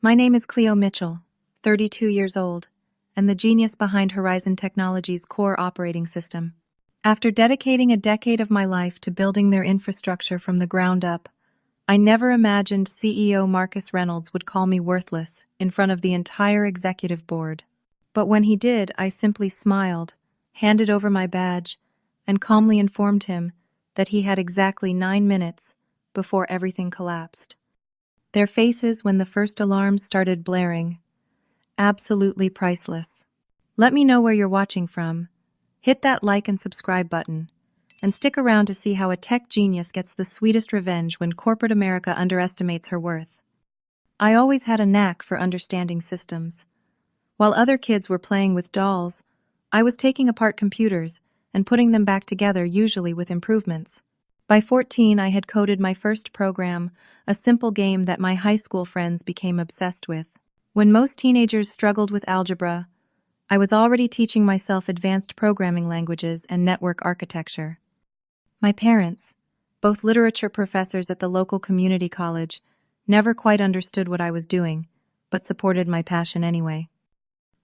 My name is Cleo Mitchell, 32 years old, and the genius behind Horizon Technology's core operating system. After dedicating a decade of my life to building their infrastructure from the ground up, I never imagined CEO Marcus Reynolds would call me worthless in front of the entire executive board. But when he did, I simply smiled, handed over my badge, and calmly informed him that he had exactly 9 minutes before everything collapsed. Their faces when the first alarms started blaring, absolutely priceless. Let me know where you're watching from. Hit that like and subscribe button, and stick around to see how a tech genius gets the sweetest revenge when corporate America underestimates her worth. I always had a knack for understanding systems. While other kids were playing with dolls, I was taking apart computers and putting them back together, usually with improvements. By 14, I had coded my first program, a simple game that my high school friends became obsessed with. When most teenagers struggled with algebra, I was already teaching myself advanced programming languages and network architecture. My parents, both literature professors at the local community college, never quite understood what I was doing, but supported my passion anyway.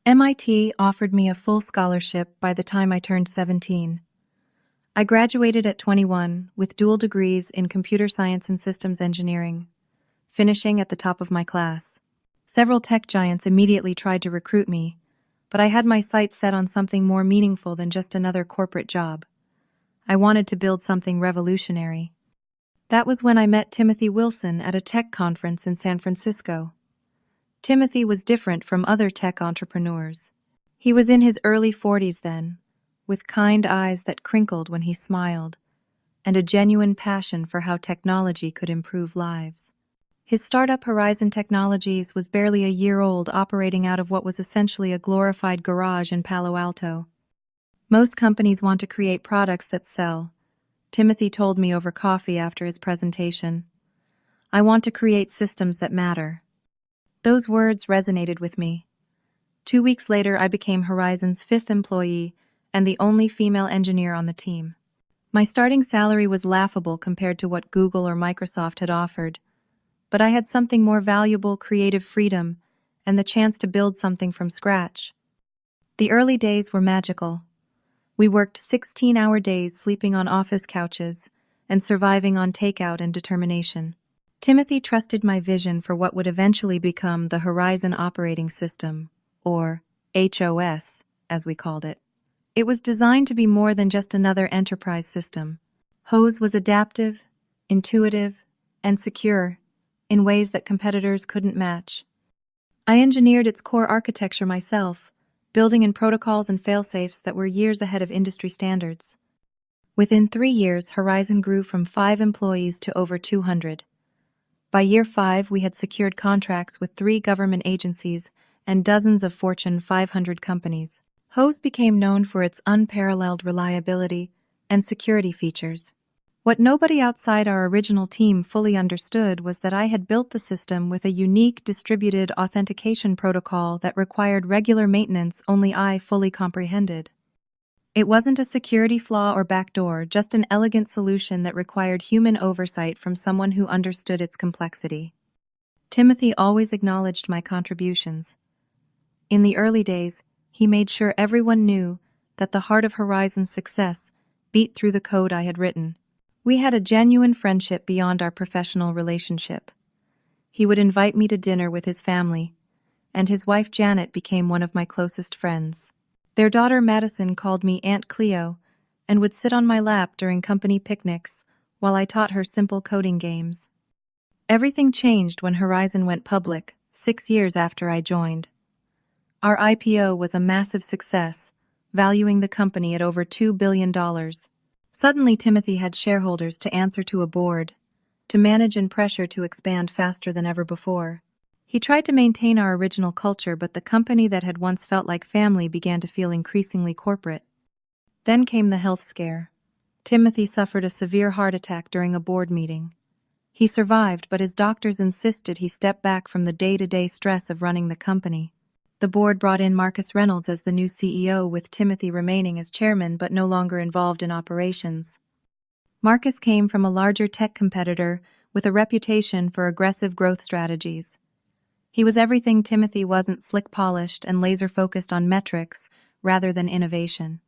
MIT offered me a full scholarship by the time I turned 17. I graduated at 21 with dual degrees in computer science and systems engineering, finishing at the top of my class. Several tech giants immediately tried to recruit me, but I had my sights set on something more meaningful than just another corporate job. I wanted to build something revolutionary. That was when I met Timothy Wilson at a tech conference in San Francisco. Timothy was different from other tech entrepreneurs. He was in his early 40s then, with kind eyes that crinkled when he smiled, and a genuine passion for how technology could improve lives. His startup Horizon Technologies was barely a year old, operating out of what was essentially a glorified garage in Palo Alto. Most companies want to create products that sell, Timothy told me over coffee after his presentation. I want to create systems that matter. Those words resonated with me. 2 weeks later, I became Horizon's 5th employee and the only female engineer on the team. My starting salary was laughable compared to what Google or Microsoft had offered, but I had something more valuable: creative freedom and the chance to build something from scratch. The early days were magical. We worked 16-hour days, sleeping on office couches and surviving on takeout and determination. Timothy trusted my vision for what would eventually become the Horizon Operating System, or HOS, as we called it. It was designed to be more than just another enterprise system. HOS was adaptive, intuitive, and secure in ways that competitors couldn't match. I engineered its core architecture myself, building in protocols and fail-safes that were years ahead of industry standards. Within 3 years, Horizon grew from 5 employees to over 200. By year 5, we had secured contracts with 3 government agencies and dozens of Fortune 500 companies. HOS became known for its unparalleled reliability and security features. What nobody outside our original team fully understood was that I had built the system with a unique distributed authentication protocol that required regular maintenance only I fully comprehended. It wasn't a security flaw or backdoor, just an elegant solution that required human oversight from someone who understood its complexity. Timothy always acknowledged my contributions. In the early days, he made sure everyone knew that the heart of Horizon's success beat through the code I had written. We had a genuine friendship beyond our professional relationship. He would invite me to dinner with his family, and his wife Janet became one of my closest friends. Their daughter Madison called me Aunt Cleo and would sit on my lap during company picnics while I taught her simple coding games. Everything changed when Horizon went public, 6 years after I joined. Our IPO was a massive success, valuing the company at over $2 billion. Suddenly, Timothy had shareholders to answer to, a board to manage, and pressure to expand faster than ever before. He tried to maintain our original culture, but the company that had once felt like family began to feel increasingly corporate. Then came the health scare. Timothy suffered a severe heart attack during a board meeting. He survived, but his doctors insisted he step back from the day-to-day stress of running the company. The board brought in Marcus Reynolds as the new CEO, with Timothy remaining as chairman but no longer involved in operations. Marcus came from a larger tech competitor with a reputation for aggressive growth strategies. He was everything Timothy wasn't: slick-polished and laser-focused on metrics rather than innovation.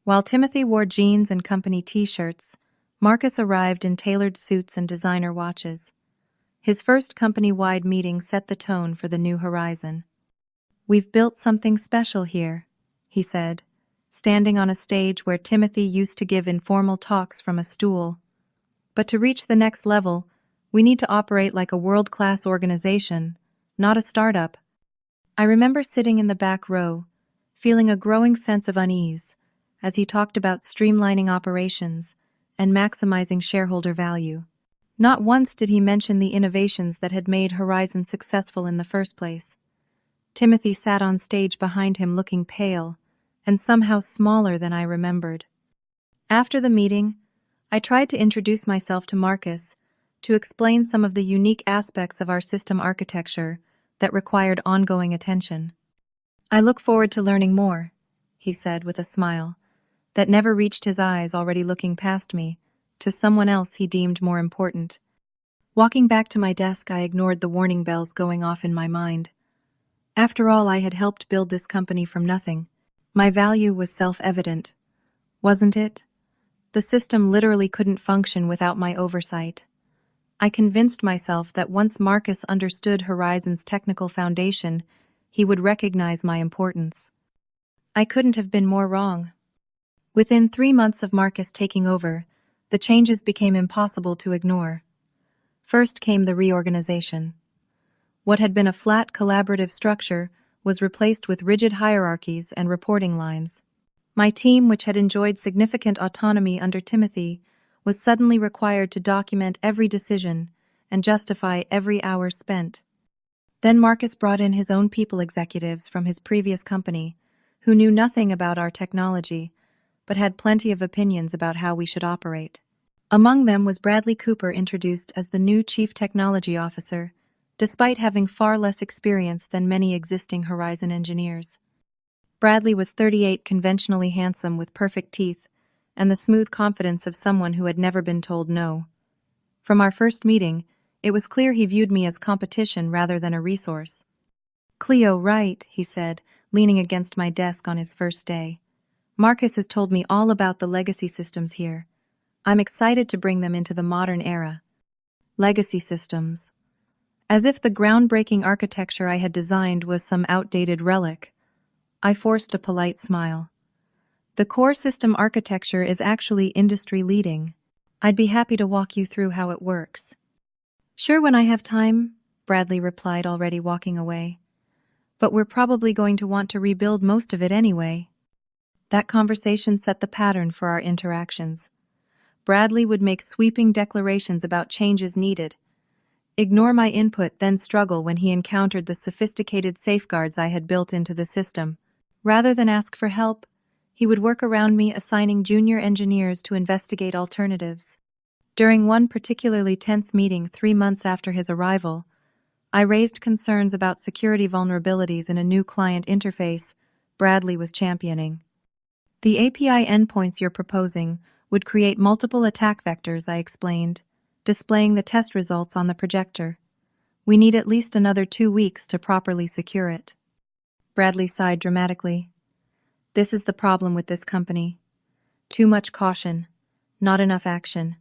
While Timothy wore jeans and company t-shirts, Marcus arrived in tailored suits and designer watches. His first company-wide meeting set the tone for the new horizon. "We've built something special here," he said, standing on a stage where Timothy used to give informal talks from a stool. "But to reach the next level, we need to operate like a world-class organization, not a startup." I remember sitting in the back row, feeling a growing sense of unease as he talked about streamlining operations and maximizing shareholder value. Not once did he mention the innovations that had made Horizon successful in the first place. Timothy sat on stage behind him looking pale and somehow smaller than I remembered. After the meeting, I tried to introduce myself to Marcus to explain some of the unique aspects of our system architecture that required ongoing attention. "I look forward to learning more," he said with a smile that never reached his eyes, already looking past me to someone else he deemed more important. Walking back to my desk, I ignored the warning bells going off in my mind. After all, I had helped build this company from nothing. My value was self-evident, wasn't it? The system literally couldn't function without my oversight. I convinced myself that once Marcus understood Horizon's technical foundation, he would recognize my importance. I couldn't have been more wrong. Within 3 months of Marcus taking over, the changes became impossible to ignore. First came the reorganization. What had been a flat, collaborative structure was replaced with rigid hierarchies and reporting lines. My team, which had enjoyed significant autonomy under Timothy, was suddenly required to document every decision and justify every hour spent. Then Marcus brought in his own people executives from his previous company, who knew nothing about our technology, but had plenty of opinions about how we should operate. Among them was Bradley Cooper, introduced as the new Chief Technology Officer, despite having far less experience than many existing Horizon engineers. Bradley was 38, conventionally handsome with perfect teeth, and the smooth confidence of someone who had never been told no. From our first meeting, it was clear he viewed me as competition rather than a resource. "Cleo, right," he said, leaning against my desk on his first day. "Marcus has told me all about the legacy systems here. I'm excited to bring them into the modern era." Legacy systems. As if the groundbreaking architecture I had designed was some outdated relic. I forced a polite smile. "The core system architecture is actually industry-leading. I'd be happy to walk you through how it works." "Sure, when I have time," Bradley replied, already walking away. "But we're probably going to want to rebuild most of it anyway." That conversation set the pattern for our interactions. Bradley would make sweeping declarations about changes needed, ignore my input, then struggle when he encountered the sophisticated safeguards I had built into the system. Rather than ask for help, he would work around me, assigning junior engineers to investigate alternatives. During one particularly tense meeting 3 months after his arrival, I raised concerns about security vulnerabilities in a new client interface Bradley was championing. "The API endpoints you're proposing would create multiple attack vectors," I explained, displaying the test results on the projector. "We need at least another 2 weeks to properly secure it." Bradley sighed dramatically. "This is the problem with this company. Too much caution, not enough action.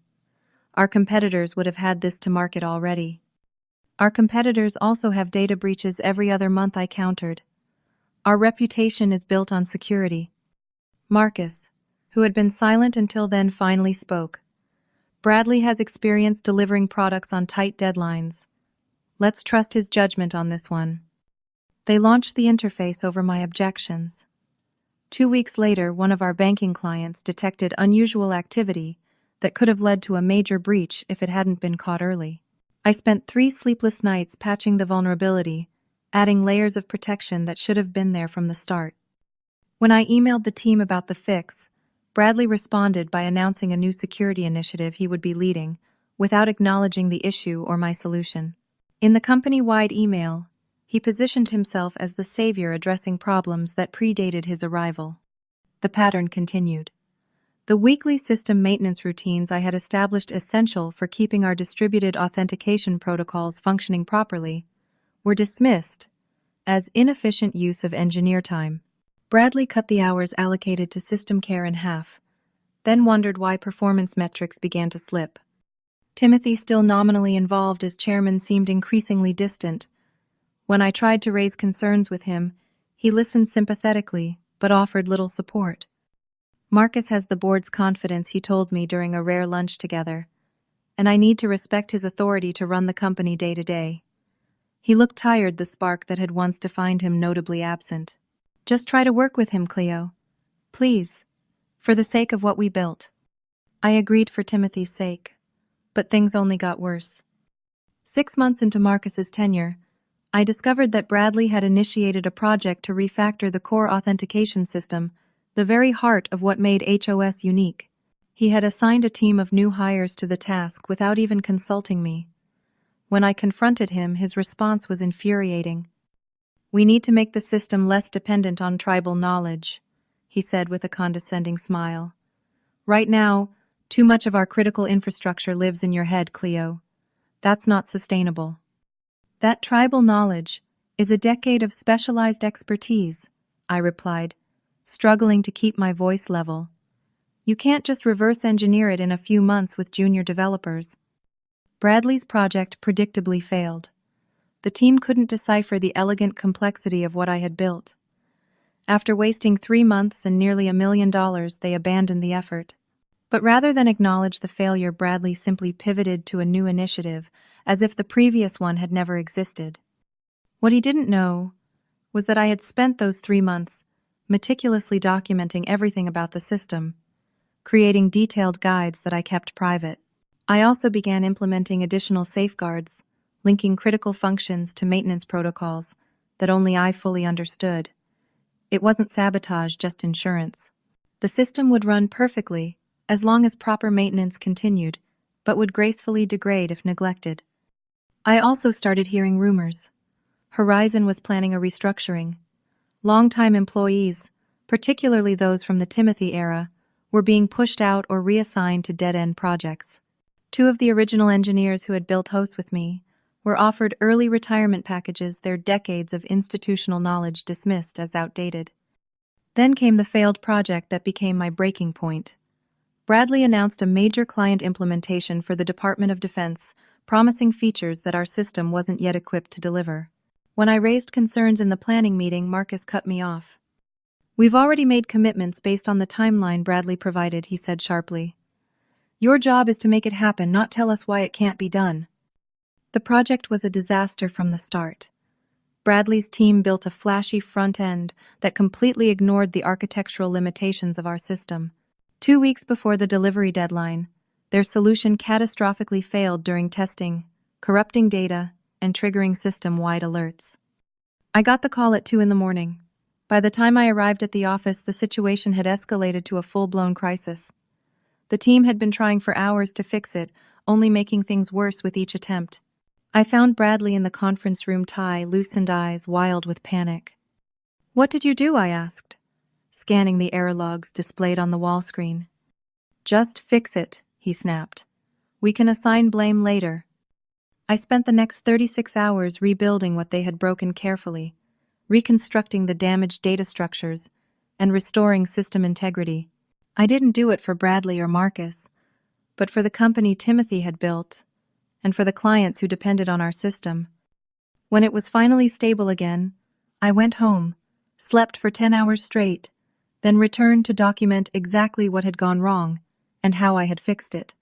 Our competitors would have had this to market already." "Our competitors also have data breaches every other month," I countered. "Our reputation is built on security." Marcus, who had been silent until then, finally spoke. "Bradley has experience delivering products on tight deadlines. Let's trust his judgment on this one." They launched the interface over my objections. 2 weeks later, one of our banking clients detected unusual activity that could have led to a major breach if it hadn't been caught early. I spent 3 sleepless nights patching the vulnerability, adding layers of protection that should have been there from the start. When I emailed the team about the fix, Bradley responded by announcing a new security initiative he would be leading, without acknowledging the issue or my solution. In the company-wide email, he positioned himself as the savior addressing problems that predated his arrival. The pattern continued. The weekly system maintenance routines I had established, essential for keeping our distributed authentication protocols functioning properly, were dismissed as inefficient use of engineer time. Bradley cut the hours allocated to system care in half, then wondered why performance metrics began to slip. Timothy, still nominally involved as chairman, seemed increasingly distant. When I tried to raise concerns with him, he listened sympathetically, but offered little support. Marcus has the board's confidence, he told me during a rare lunch together, and I need to respect his authority to run the company day to day. He looked tired, the spark that had once defined him notably absent. Just try to work with him, Cleo. Please, for the sake of what we built. I agreed for Timothy's sake, but things only got worse. 6 months into Marcus's tenure, I discovered that Bradley had initiated a project to refactor the core authentication system, the very heart of what made HOS unique. He had assigned a team of new hires to the task without even consulting me. When I confronted him, his response was infuriating. "We need to make the system less dependent on tribal knowledge," he said with a condescending smile. "Right now, too much of our critical infrastructure lives in your head, Cleo. That's not sustainable." "That tribal knowledge is a decade of specialized expertise," I replied, struggling to keep my voice level. "You can't just reverse engineer it in a few months with junior developers." Bradley's project predictably failed. The team couldn't decipher the elegant complexity of what I had built. After wasting 3 months and nearly $1 million, they abandoned the effort. But rather than acknowledge the failure, Bradley simply pivoted to a new initiative, as if the previous one had never existed. What he didn't know was that I had spent those 3 months meticulously documenting everything about the system, creating detailed guides that I kept private. I also began implementing additional safeguards, linking critical functions to maintenance protocols that only I fully understood. It wasn't sabotage, just insurance. The system would run perfectly as long as proper maintenance continued, but would gracefully degrade if neglected. I also started hearing rumors. Horizon was planning a restructuring. Longtime employees, particularly those from the Timothy era, were being pushed out or reassigned to dead-end projects. 2 of the original engineers who had built hosts with me were offered early retirement packages, their decades of institutional knowledge dismissed as outdated. Then came the failed project that became my breaking point. Bradley announced a major client implementation for the Department of Defense, promising features that our system wasn't yet equipped to deliver. When I raised concerns in the planning meeting, Marcus cut me off. "We've already made commitments based on the timeline Bradley provided," he said sharply. "Your job is to make it happen, not tell us why it can't be done." The project was a disaster from the start. Bradley's team built a flashy front end that completely ignored the architectural limitations of our system. 2 weeks before the delivery deadline, their solution catastrophically failed during testing, corrupting data and triggering system-wide alerts. I got the call at 2 in the morning. By the time I arrived at the office, the situation had escalated to a full-blown crisis. The team had been trying for hours to fix it, only making things worse with each attempt. I found Bradley in the conference room, tie, loosened eyes, wild with panic. "What did you do?" I asked, scanning the error logs displayed on the wall screen. "Just fix it," he snapped. "We can assign blame later." I spent the next 36 hours rebuilding what they had broken carefully, reconstructing the damaged data structures, and restoring system integrity. I didn't do it for Bradley or Marcus, but for the company Timothy had built, and for the clients who depended on our system. When it was finally stable again, I went home, slept for 10 hours straight, then returned to document exactly what had gone wrong and how I had fixed it.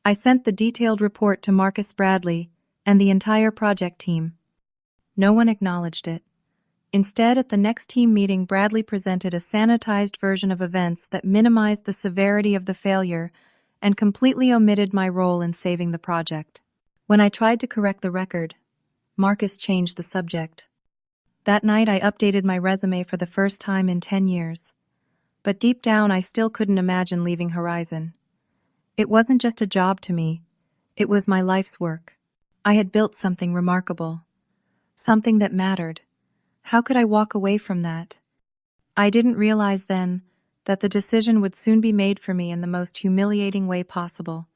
I sent the detailed report to Marcus, Bradley, and the entire project team. No one acknowledged it. Instead, at the next team meeting, Bradley presented a sanitized version of events that minimized the severity of the failure and completely omitted my role in saving the project. When I tried to correct the record, Marcus changed the subject. That night, I updated my resume for the first time in 10 years. But deep down, I still couldn't imagine leaving Horizon. It wasn't just a job to me. It was my life's work. I had built something remarkable. Something that mattered. How could I walk away from that? I didn't realize then that the decision would soon be made for me in the most humiliating way possible.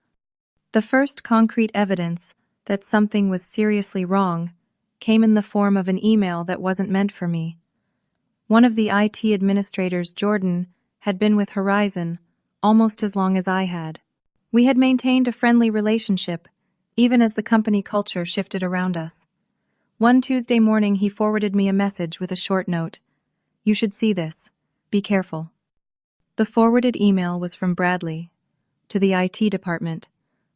The first concrete evidence that something was seriously wrong came in the form of an email that wasn't meant for me. One of the IT administrators, Jordan, had been with Horizon almost as long as I had. We had maintained a friendly relationship, even as the company culture shifted around us. One Tuesday morning, he forwarded me a message with a short note. "You should see this. Be careful." The forwarded email was from Bradley, to the IT department,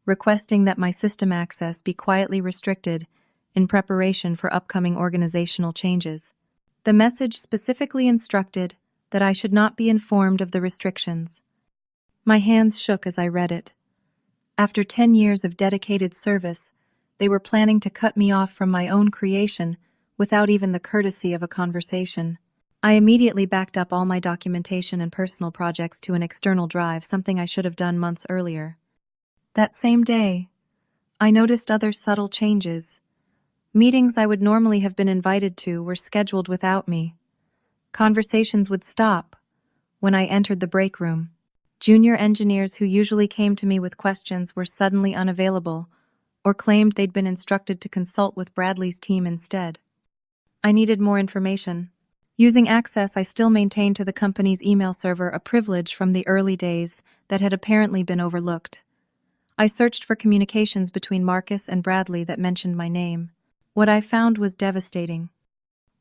requesting that my system access be quietly restricted in preparation for upcoming organizational changes. The message specifically instructed that I should not be informed of the restrictions. My hands shook as I read it. After 10 years of dedicated service, they were planning to cut me off from my own creation without even the courtesy of a conversation. I immediately backed up all my documentation and personal projects to an external drive, something I should have done months earlier. That same day, I noticed other subtle changes. Meetings I would normally have been invited to were scheduled without me. Conversations would stop when I entered the break room. Junior engineers who usually came to me with questions were suddenly unavailable or claimed they'd been instructed to consult with Bradley's team instead. I needed more information. Using access I still maintained to the company's email server, a privilege from the early days that had apparently been overlooked. I searched for communications between Marcus and Bradley that mentioned my name. What I found was devastating.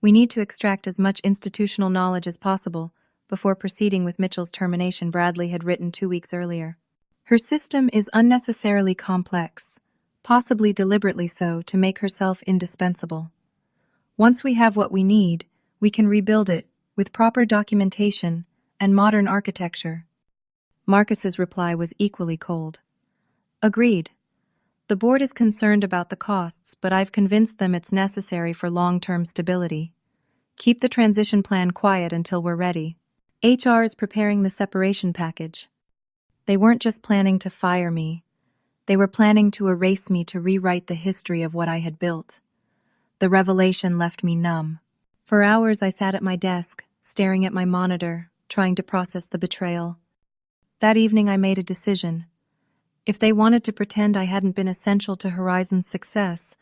"We need to extract as much institutional knowledge as possible before proceeding with Mitchell's termination," Bradley had written 2 weeks earlier. "Her system is unnecessarily complex, possibly deliberately so to make herself indispensable. Once we have what we need, we can rebuild it with proper documentation and modern architecture." Marcus's reply was equally cold. "Agreed. The board is concerned about the costs, but I've convinced them it's necessary for long-term stability. Keep the transition plan quiet until we're ready. HR is preparing the separation package." They weren't just planning to fire me. They were planning to erase me, to rewrite the history of what I had built. The revelation left me numb. For hours I sat at my desk, staring at my monitor, trying to process the betrayal. That evening I made a decision. If they wanted to pretend I hadn't been essential to Horizon's success,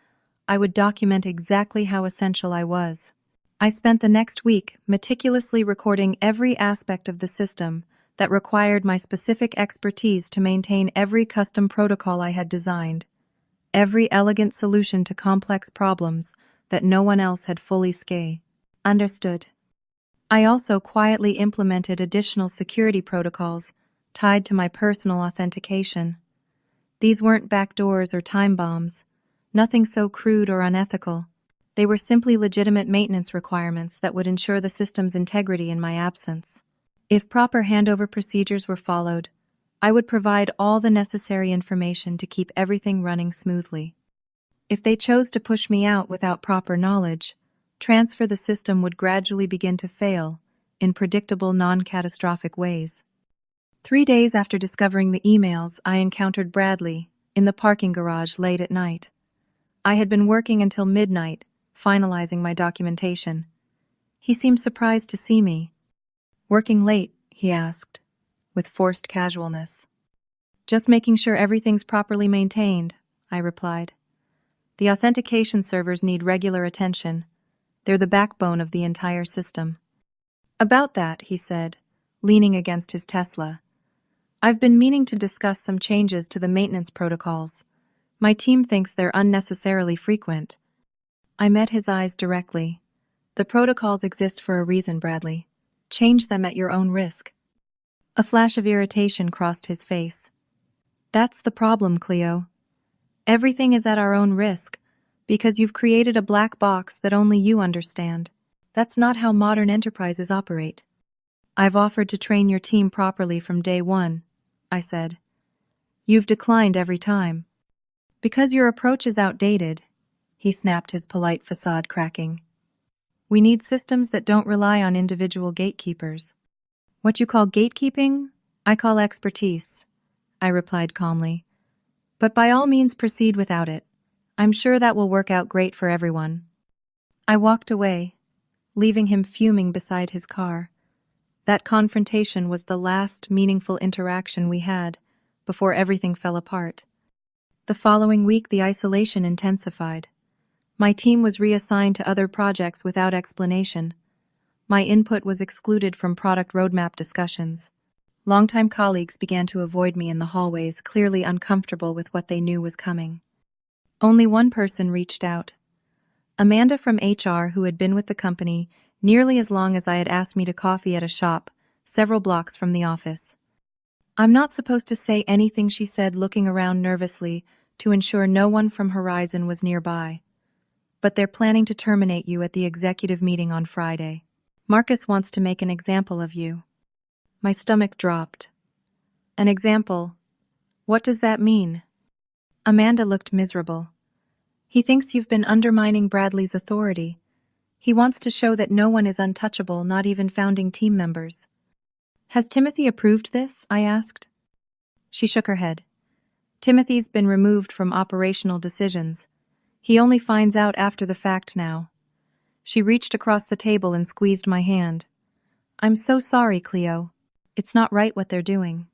I would document exactly how essential I was. I spent the next week meticulously recording every aspect of the system that required my specific expertise to maintain every custom protocol I had designed, every elegant solution to complex problems that no one else had fully understood. I also quietly implemented additional security protocols tied to my personal authentication. These weren't backdoors or time bombs, nothing so crude or unethical. They were simply legitimate maintenance requirements that would ensure the system's integrity in my absence. If proper handover procedures were followed, I would provide all the necessary information to keep everything running smoothly. If they chose to push me out without proper knowledge, the system would gradually begin to fail in predictable, non-catastrophic ways. 3 days after discovering the emails, I encountered Bradley in the parking garage late at night. I had been working until midnight, finalizing my documentation. He seemed surprised to see me. "Working late?" he asked, with forced casualness. "Just making sure everything's properly maintained," I replied. "The authentication servers need regular attention. They're the backbone of the entire system." "About that," he said, leaning against his Tesla, "I've been meaning to discuss some changes to the maintenance protocols. My team thinks they're unnecessarily frequent." I met his eyes directly. "The protocols exist for a reason, Bradley. Change them at your own risk." A flash of irritation crossed his face. "That's the problem, Cleo. Everything is at our own risk, because you've created a black box that only you understand. That's not how modern enterprises operate. I've offered to train your team properly from day one," I said. "You've declined every time." "Because your approach is outdated," he snapped, his polite facade cracking. "We need systems that don't rely on individual gatekeepers." "What you call gatekeeping, I call expertise," I replied calmly. "But by all means proceed without it. I'm sure that will work out great for everyone." I walked away, leaving him fuming beside his car. That confrontation was the last meaningful interaction we had before everything fell apart. The following week, the isolation intensified. My team was reassigned to other projects without explanation. My input was excluded from product roadmap discussions. Longtime colleagues began to avoid me in the hallways, clearly uncomfortable with what they knew was coming. Only one person reached out. Amanda from HR, who had been with the company nearly as long as I had asked me to coffee at a shop several blocks from the office. "I'm not supposed to say anything," she said, looking around nervously to ensure no one from Horizon was nearby. "But they're planning to terminate you at the executive meeting on Friday. Marcus wants to make an example of you." My stomach dropped. "An example? What does that mean?" Amanda looked miserable. "He thinks you've been undermining Bradley's authority. He wants to show that no one is untouchable, not even founding team members." "Has Timothy approved this?" I asked. She shook her head. "Timothy's been removed from operational decisions. He only finds out after the fact now." She reached across the table and squeezed my hand. "I'm so sorry, Cleo. It's not right what they're doing."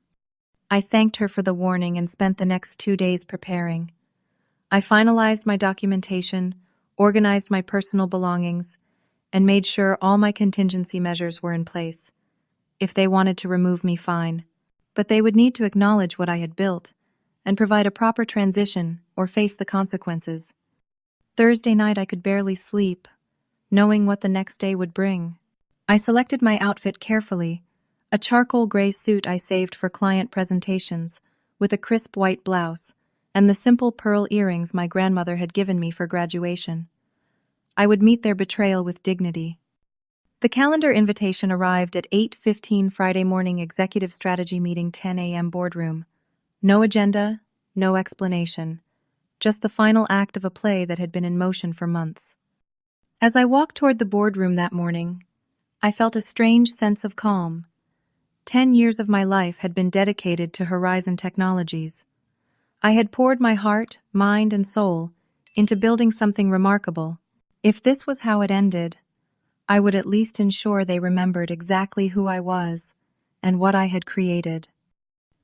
I thanked her for the warning and spent the next 2 days preparing. I finalized my documentation, organized my personal belongings, and made sure all my contingency measures were in place. If they wanted to remove me, fine. But they would need to acknowledge what I had built and provide a proper transition or face the consequences. Thursday night I could barely sleep, knowing what the next day would bring. I selected my outfit carefully, a charcoal gray suit I saved for client presentations, with a crisp white blouse, and the simple pearl earrings my grandmother had given me for graduation. I would meet their betrayal with dignity. The calendar invitation arrived at 8:15 Friday morning, executive strategy meeting, 10 a.m. boardroom. No agenda, no explanation, just the final act of a play that had been in motion for months. As I walked toward the boardroom that morning, I felt a strange sense of calm. 10 years of my life had been dedicated to Horizon Technologies. I had poured my heart, mind, and soul into building something remarkable. If this was how it ended, I would at least ensure they remembered exactly who I was and what I had created.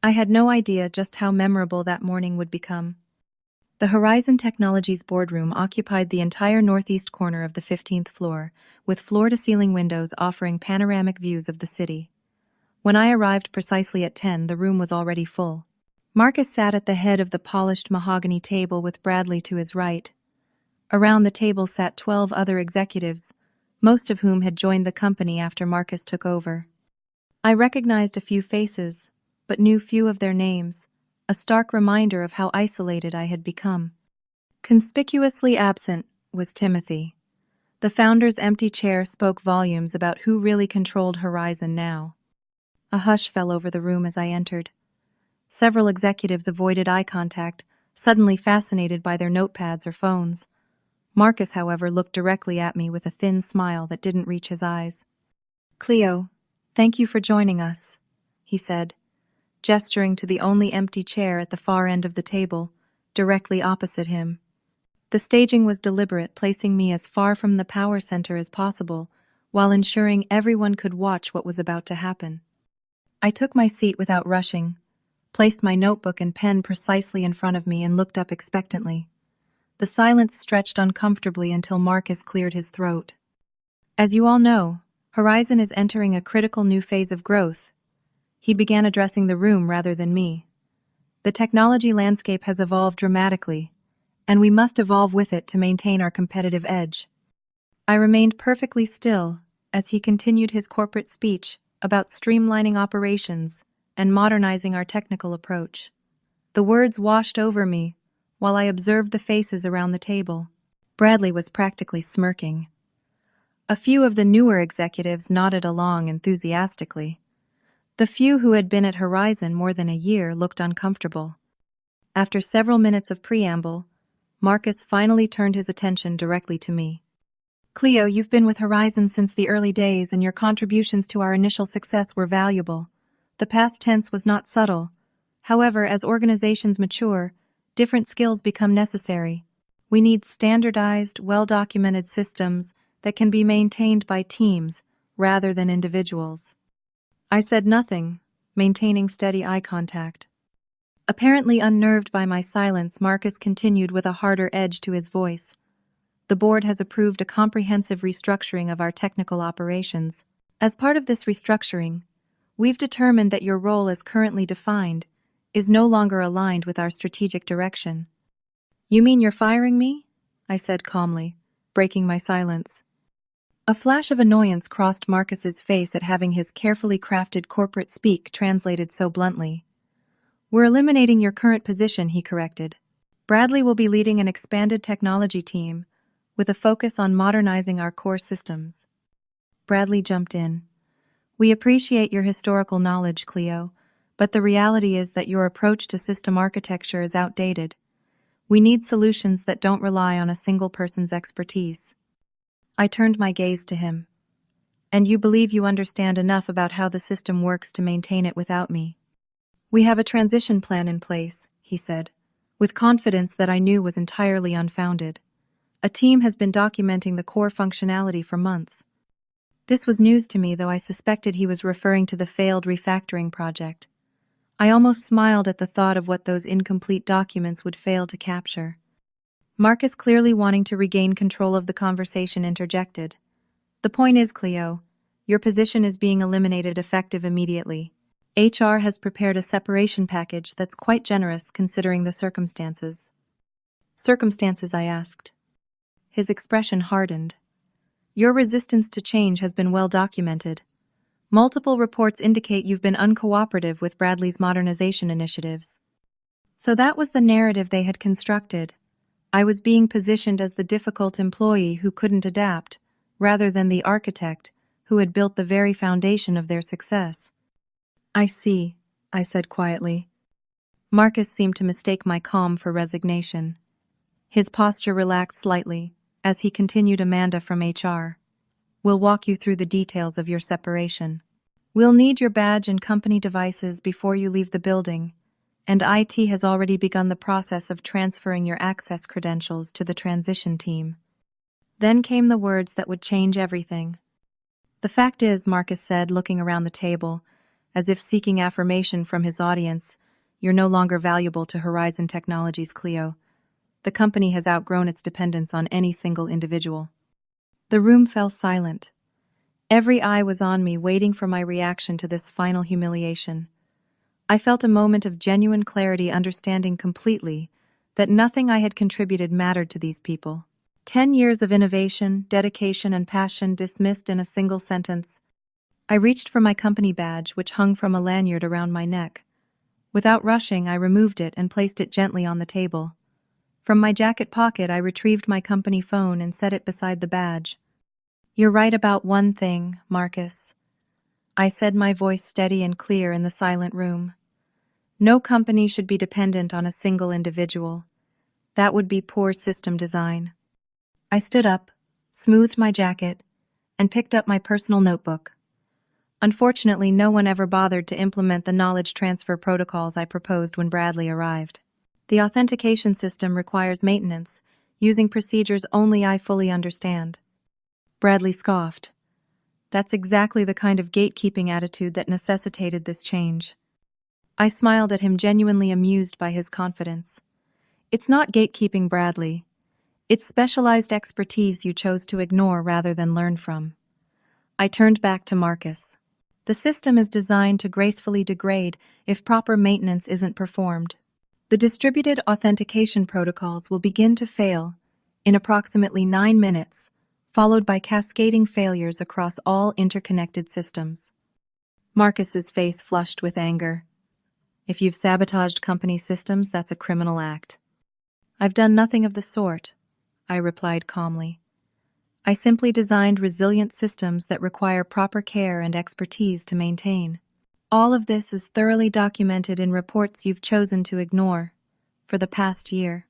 I had no idea just how memorable that morning would become. The Horizon Technologies boardroom occupied the entire northeast corner of the 15th floor, with floor-to-ceiling windows offering panoramic views of the city. When I arrived precisely at 10, the room was already full. Marcus sat at the head of the polished mahogany table with Bradley to his right. Around the table sat 12 other executives, most of whom had joined the company after Marcus took over. I recognized a few faces, but knew few of their names, a stark reminder of how isolated I had become. Conspicuously absent was Timothy. The founder's empty chair spoke volumes about who really controlled Horizon now. A hush fell over the room as I entered. Several executives avoided eye contact, suddenly fascinated by their notepads or phones. Marcus, however, looked directly at me with a thin smile that didn't reach his eyes. "Cleo, thank you for joining us," he said, gesturing to the only empty chair at the far end of the table, directly opposite him. The staging was deliberate, placing me as far from the power center as possible, while ensuring everyone could watch what was about to happen. I took my seat without rushing, placed my notebook and pen precisely in front of me, and looked up expectantly. The silence stretched uncomfortably until Marcus cleared his throat. "As you all know, Horizon is entering a critical new phase of growth." He began addressing the room rather than me. "The technology landscape has evolved dramatically, and we must evolve with it to maintain our competitive edge." I remained perfectly still as he continued his corporate speech about streamlining operations and modernizing our technical approach. The words washed over me while I observed the faces around the table. Bradley was practically smirking. A few of the newer executives nodded along enthusiastically. The few who had been at Horizon more than a year looked uncomfortable. After several minutes of preamble, Marcus finally turned his attention directly to me. "Cleo, you've been with Horizon since the early days, and your contributions to our initial success were valuable." The past tense was not subtle. However, as organizations mature, different skills become necessary. We need standardized, well-documented systems that can be maintained by teams rather than individuals. I said nothing, maintaining steady eye contact. Apparently unnerved by my silence, Marcus continued with a harder edge to his voice. The board has approved a comprehensive restructuring of our technical operations. As part of this restructuring, we've determined that your role as currently defined is no longer aligned with our strategic direction. You mean you're firing me? I said calmly, breaking my silence. A flash of annoyance crossed Marcus's face at having his carefully crafted corporate speak translated so bluntly. We're eliminating your current position, he corrected. Bradley will be leading an expanded technology team with a focus on modernizing our core systems. Bradley jumped in. We appreciate your historical knowledge, Cleo, but the reality is that your approach to system architecture is outdated. We need solutions that don't rely on a single person's expertise. I turned my gaze to him. And you believe you understand enough about how the system works to maintain it without me? We have a transition plan in place, he said, with confidence that I knew was entirely unfounded. A team has been documenting the core functionality for months. This was news to me, though I suspected he was referring to the failed refactoring project. I almost smiled at the thought of what those incomplete documents would fail to capture. Marcus, clearly wanting to regain control of the conversation, interjected. The point is, Cleo, your position is being eliminated effective immediately. HR has prepared a separation package that's quite generous considering the circumstances. Circumstances, I asked. His expression hardened. Your resistance to change has been well documented. Multiple reports indicate you've been uncooperative with Bradley's modernization initiatives. So that was the narrative they had constructed. I was being positioned as the difficult employee who couldn't adapt, rather than the architect who had built the very foundation of their success. I see, I said quietly. Marcus seemed to mistake my calm for resignation. His posture relaxed slightly as he continued. Amanda from HR. We'll walk you through the details of your separation. We'll need your badge and company devices before you leave the building, and IT has already begun the process of transferring your access credentials to the transition team. Then came the words that would change everything. The fact is, Marcus said, looking around the table, as if seeking affirmation from his audience, you're no longer valuable to Horizon Technologies, Cleo. The company has outgrown its dependence on any single individual. The room fell silent. Every eye was on me, waiting for my reaction to this final humiliation. I felt a moment of genuine clarity, understanding completely that nothing I had contributed mattered to these people. 10 years of innovation, dedication, and passion dismissed in a single sentence. I reached for my company badge, which hung from a lanyard around my neck. Without rushing, I removed it and placed it gently on the table. From my jacket pocket, I retrieved my company phone and set it beside the badge. You're right about one thing, Marcus. I said, my voice steady and clear in the silent room. No company should be dependent on a single individual. That would be poor system design. I stood up, smoothed my jacket, and picked up my personal notebook. Unfortunately, no one ever bothered to implement the knowledge transfer protocols I proposed when Bradley arrived. The authentication system requires maintenance, using procedures only I fully understand. Bradley scoffed. That's exactly the kind of gatekeeping attitude that necessitated this change. I smiled at him, genuinely amused by his confidence. It's not gatekeeping, Bradley. It's specialized expertise you chose to ignore rather than learn from. I turned back to Marcus. The system is designed to gracefully degrade if proper maintenance isn't performed. The distributed authentication protocols will begin to fail in approximately 9 minutes, followed by cascading failures across all interconnected systems. Marcus's face flushed with anger. If you've sabotaged company systems, that's a criminal act. I've done nothing of the sort, I replied calmly. I simply designed resilient systems that require proper care and expertise to maintain. All of this is thoroughly documented in reports you've chosen to ignore for the past year.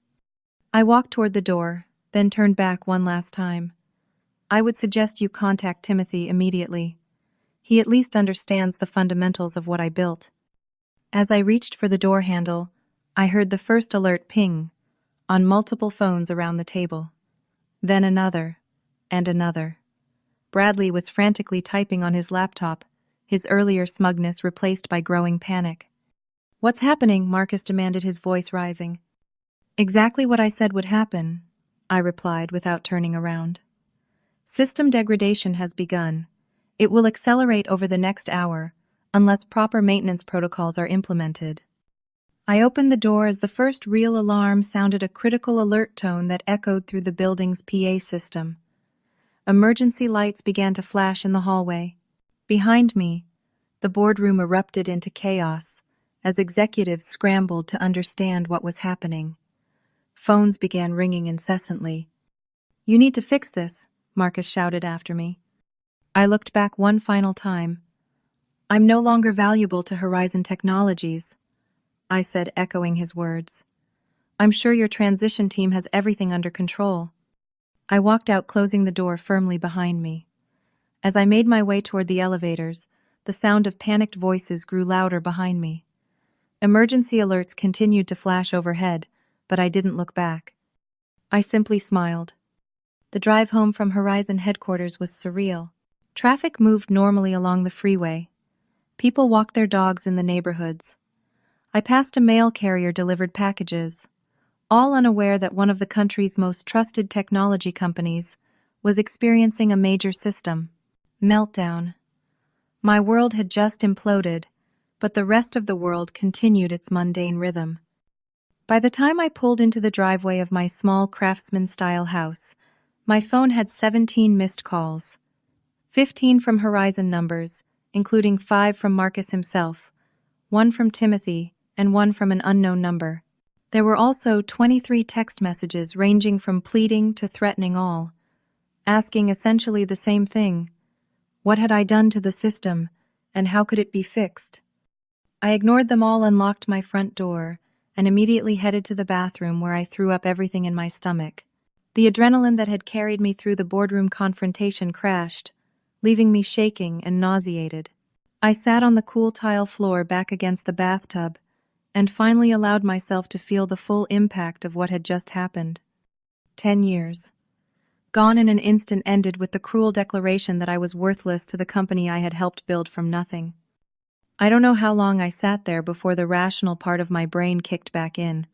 I walked toward the door, then turned back one last time. I would suggest you contact Timothy immediately. He at least understands the fundamentals of what I built. As I reached for the door handle, I heard the first alert ping on multiple phones around the table. Then another, and another. Bradley was frantically typing on his laptop, his earlier smugness replaced by growing panic. What's happening? Marcus demanded, his voice rising. Exactly what I said would happen. I replied without turning around. System degradation has begun. It will accelerate over the next hour, unless proper maintenance protocols are implemented. I opened the door as the first real alarm sounded, a critical alert tone that echoed through the building's PA system. Emergency lights began to flash in the hallway. Behind me, the boardroom erupted into chaos as executives scrambled to understand what was happening. Phones began ringing incessantly. "You need to fix this," Marcus shouted after me. I looked back one final time. "I'm no longer valuable to Horizon Technologies," I said, echoing his words. "I'm sure your transition team has everything under control." I walked out, closing the door firmly behind me. As I made my way toward the elevators, the sound of panicked voices grew louder behind me. Emergency alerts continued to flash overhead, but I didn't look back. I simply smiled. The drive home from Horizon headquarters was surreal. Traffic moved normally along the freeway. People walked their dogs in the neighborhoods. I passed a mail carrier delivered packages, all unaware that one of the country's most trusted technology companies was experiencing a major system meltdown. My world had just imploded, but the rest of the world continued its mundane rhythm. By the time I pulled into the driveway of my small craftsman-style house, my phone had 17 missed calls. 15 from Horizon numbers, including 5 from Marcus himself, 1 from Timothy, and 1 from an unknown number. There were also 23 text messages ranging from pleading to threatening, all asking essentially the same thing: what had I done to the system, and how could it be fixed? I ignored them all, unlocked my front door, and immediately headed to the bathroom, where I threw up everything in my stomach. The adrenaline that had carried me through the boardroom confrontation crashed, leaving me shaking and nauseated. I sat on the cool tile floor back against the bathtub and finally allowed myself to feel the full impact of what had just happened. 10 years. Gone in an instant, ended with the cruel declaration that I was worthless to the company I had helped build from nothing. I don't know how long I sat there before the rational part of my brain kicked back in.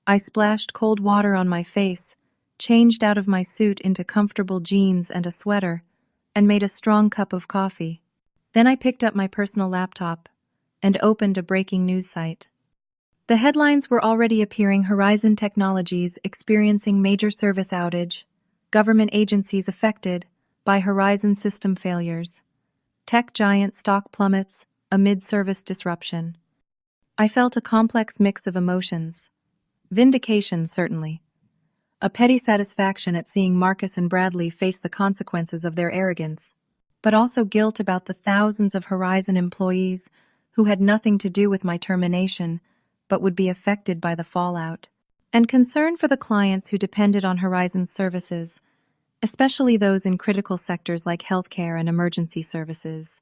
I splashed cold water on my face, changed out of my suit into comfortable jeans and a sweater, and made a strong cup of coffee. Then I picked up my personal laptop and opened a breaking news site. The headlines were already appearing: Horizon Technologies experiencing major service outage, government agencies affected by Horizon system failures, tech giant stock plummets amid service disruption. I felt a complex mix of emotions. Vindication, certainly. A petty satisfaction at seeing Marcus and Bradley face the consequences of their arrogance, but also guilt about the thousands of Horizon employees who had nothing to do with my termination but would be affected by the fallout, and concern for the clients who depended on Horizon's services, especially those in critical sectors like healthcare and emergency services.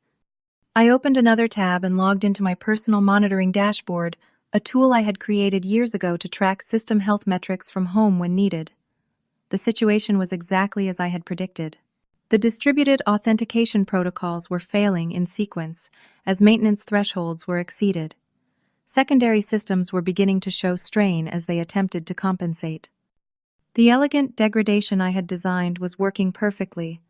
I opened another tab and logged into my personal monitoring dashboard, a tool I had created years ago to track system health metrics from home when needed. The situation was exactly as I had predicted. The distributed authentication protocols were failing in sequence as maintenance thresholds were exceeded. Secondary systems were beginning to show strain as they attempted to compensate. The elegant degradation I had designed was working perfectly,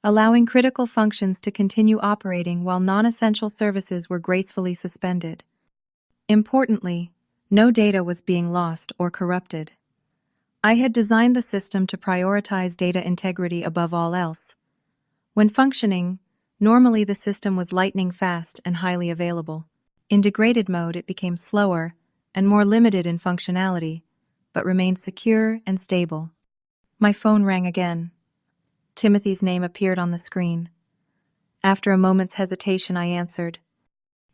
allowing critical functions to continue operating while non-essential services were gracefully suspended. Importantly, no data was being lost or corrupted. I had designed the system to prioritize data integrity above all else. When functioning, normally the system was lightning fast and highly available. In degraded mode, it became slower and more limited in functionality, but remained secure and stable. My phone rang again. Timothy's name appeared on the screen. After a moment's hesitation, I answered.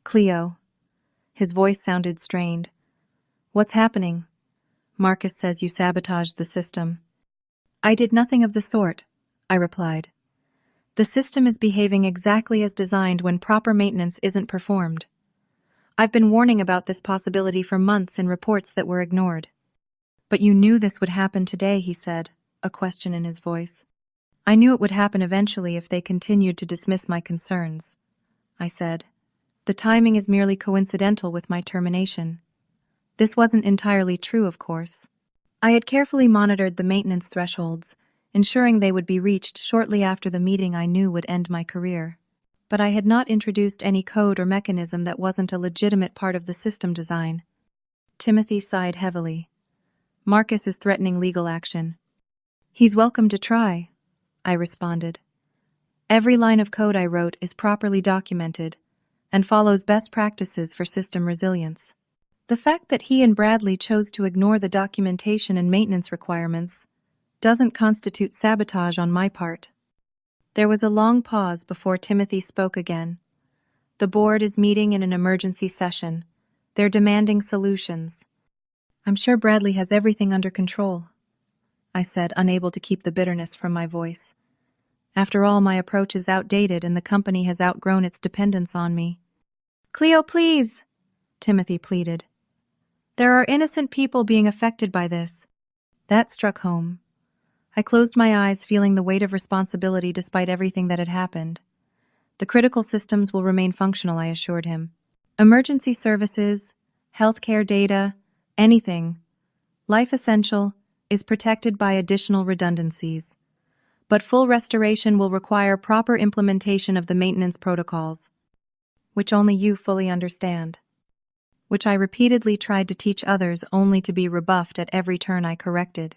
"Cleo." His voice sounded strained. "What's happening?" "Marcus says you sabotaged the system." "I did nothing of the sort," I replied. "The system is behaving exactly as designed when proper maintenance isn't performed. I've been warning about this possibility for months in reports that were ignored." "But you knew this would happen today," he said, a question in his voice. "I knew it would happen eventually if they continued to dismiss my concerns," I said. "The timing is merely coincidental with my termination." This wasn't entirely true, of course. I had carefully monitored the maintenance thresholds, ensuring they would be reached shortly after the meeting I knew would end my career. But I had not introduced any code or mechanism that wasn't a legitimate part of the system design. Timothy sighed heavily. Marcus is threatening legal action. He's welcome to try, I responded. Every line of code I wrote is properly documented and follows best practices for system resilience. The fact that he and Bradley chose to ignore the documentation and maintenance requirements doesn't constitute sabotage on my part. There was a long pause before Timothy spoke again. The board is meeting in an emergency session. They're demanding solutions. I'm sure Bradley has everything under control, I said, unable to keep the bitterness from my voice. After all, my approach is outdated and the company has outgrown its dependence on me. Cleo, please, Timothy pleaded. There are innocent people being affected by this. That struck home. I closed my eyes, feeling the weight of responsibility despite everything that had happened. The critical systems will remain functional, I assured him. Emergency services, healthcare data, anything, life essential, is protected by additional redundancies. But full restoration will require proper implementation of the maintenance protocols, which only you fully understand, which I repeatedly tried to teach others only to be rebuffed at every turn I corrected.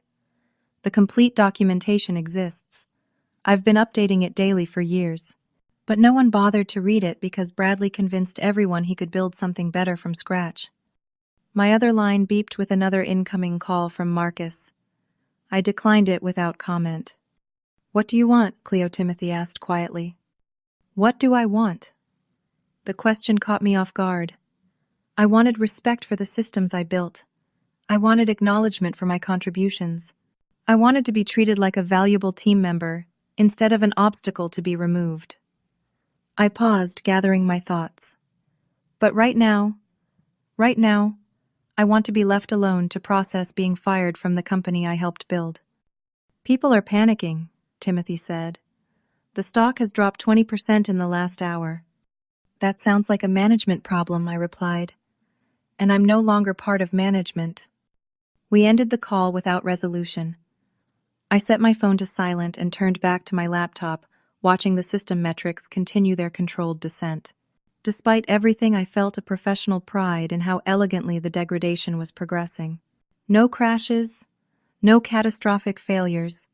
The complete documentation exists. I've been updating it daily for years. But no one bothered to read it because Bradley convinced everyone he could build something better from scratch. My other line beeped with another incoming call from Marcus. I declined it without comment. What do you want? Cleo Timothy asked quietly. What do I want? The question caught me off guard. I wanted respect for the systems I built. I wanted acknowledgement for my contributions. I wanted to be treated like a valuable team member, instead of an obstacle to be removed. I paused, gathering my thoughts. But right now, I want to be left alone to process being fired from the company I helped build. People are panicking, Timothy said. The stock has dropped 20% in the last hour. That sounds like a management problem, I replied. And I'm no longer part of management. We ended the call without resolution. I set my phone to silent and turned back to my laptop, watching the system metrics continue their controlled descent. Despite everything, I felt a professional pride in how elegantly the degradation was progressing. No crashes, no catastrophic failures,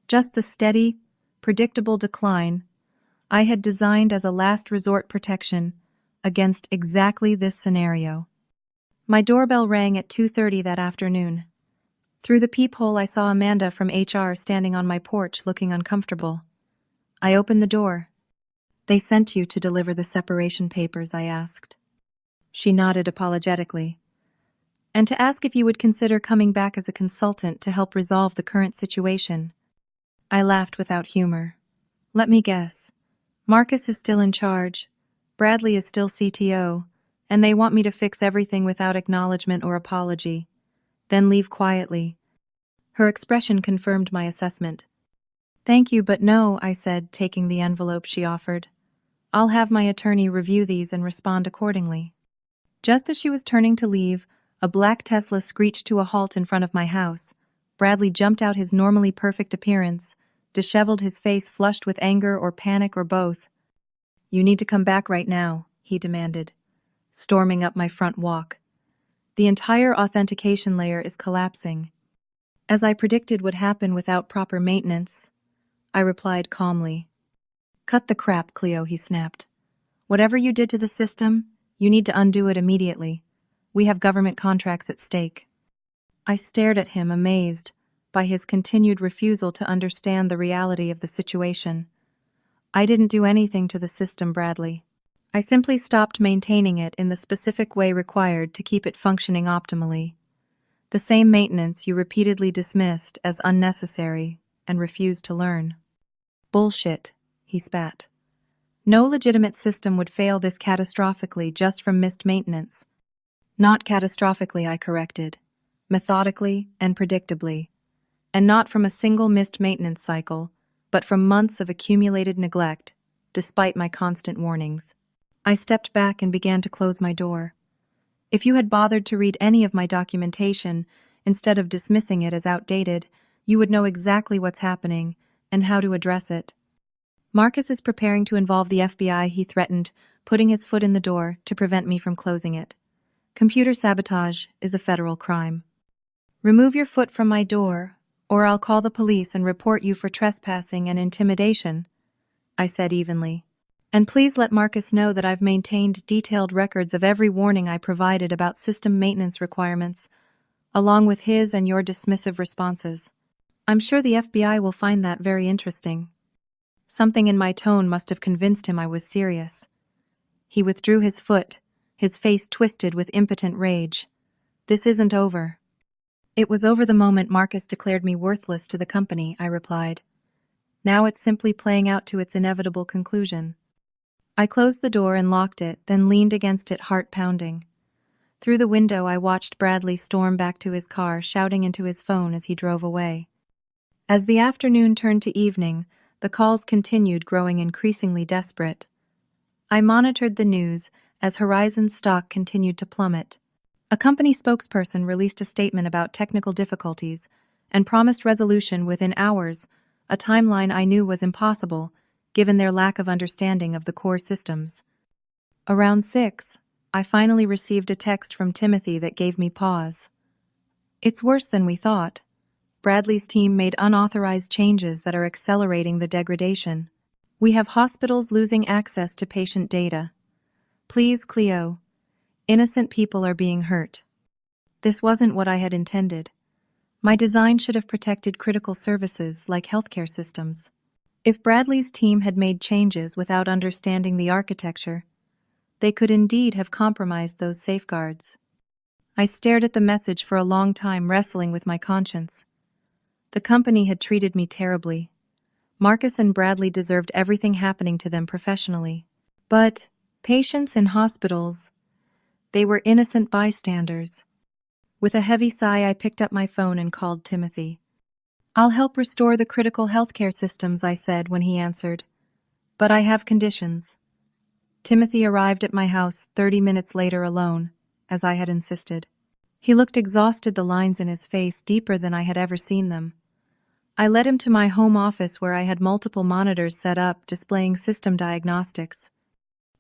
just the steady, predictable decline I had designed as a last resort protection against exactly this scenario. My doorbell rang at 2:30 that afternoon. Through the peephole, I saw Amanda from HR standing on my porch looking uncomfortable. I opened the door. They sent you to deliver the separation papers, I asked. She nodded apologetically. And to ask if you would consider coming back as a consultant to help resolve the current situation. I laughed without humor. Let me guess. Marcus is still in charge, Bradley is still CTO, and they want me to fix everything without acknowledgement or apology, then leave quietly. Her expression confirmed my assessment. Thank you, but no, I said, taking the envelope she offered. I'll have my attorney review these and respond accordingly. Just as she was turning to leave, a black Tesla screeched to a halt in front of my house. Bradley jumped out, his normally perfect appearance, disheveled, his face flushed with anger or panic or both. You need to come back right now, he demanded, storming up my front walk. The entire authentication layer is collapsing. As I predicted would happen without proper maintenance, I replied calmly. Cut the crap, Cleo, he snapped. Whatever you did to the system, you need to undo it immediately. We have government contracts at stake. I stared at him, amazed by his continued refusal to understand the reality of the situation. I didn't do anything to the system, Bradley. I simply stopped maintaining it in the specific way required to keep it functioning optimally. The same maintenance you repeatedly dismissed as unnecessary and refused to learn. Bullshit, he spat. No legitimate system would fail this catastrophically just from missed maintenance. Not catastrophically, I corrected. Methodically and predictably. And not from a single missed maintenance cycle, but from months of accumulated neglect, despite my constant warnings. I stepped back and began to close my door. If you had bothered to read any of my documentation, Instead of dismissing it as outdated, you would know exactly what's happening and how to address it. Marcus is preparing to involve the FBI, he threatened, putting his foot in the door to prevent me from closing it. Computer sabotage is a federal crime. Remove your foot from my door, or I'll call the police and report you for trespassing and intimidation, I said evenly. And please let Marcus know that I've maintained detailed records of every warning I provided about system maintenance requirements, along with his and your dismissive responses. I'm sure the FBI will find that very interesting. Something in my tone must have convinced him I was serious. He withdrew his foot, his face twisted with impotent rage. This isn't over. It was over the moment Marcus declared me worthless to the company, I replied. Now it's simply playing out to its inevitable conclusion. I closed the door and locked it, then leaned against it, heart pounding. Through the window, I watched Bradley storm back to his car, shouting into his phone as he drove away. As the afternoon turned to evening, the calls continued, growing increasingly desperate. I monitored the news as Horizon's stock continued to plummet. A company spokesperson released a statement about technical difficulties and promised resolution within hours, a timeline I knew was impossible, given their lack of understanding of the core systems. Around 6, I finally received a text from Timothy that gave me pause. It's worse than we thought. Bradley's team made unauthorized changes that are accelerating the degradation. We have hospitals losing access to patient data. Please, Cleo. Innocent people are being hurt. This wasn't what I had intended. My design should have protected critical services like healthcare systems. If Bradley's team had made changes without understanding the architecture, they could indeed have compromised those safeguards. I stared at the message for a long time, wrestling with my conscience. The company had treated me terribly. Marcus and Bradley deserved everything happening to them professionally. But patients in hospitals, they were innocent bystanders. With a heavy sigh, I picked up my phone and called Timothy. I'll help restore the critical healthcare systems, I said when he answered. But I have conditions. Timothy arrived at my house 30 minutes later alone, as I had insisted. He looked exhausted, the lines in his face deeper than I had ever seen them. I led him to my home office where I had multiple monitors set up, displaying system diagnostics.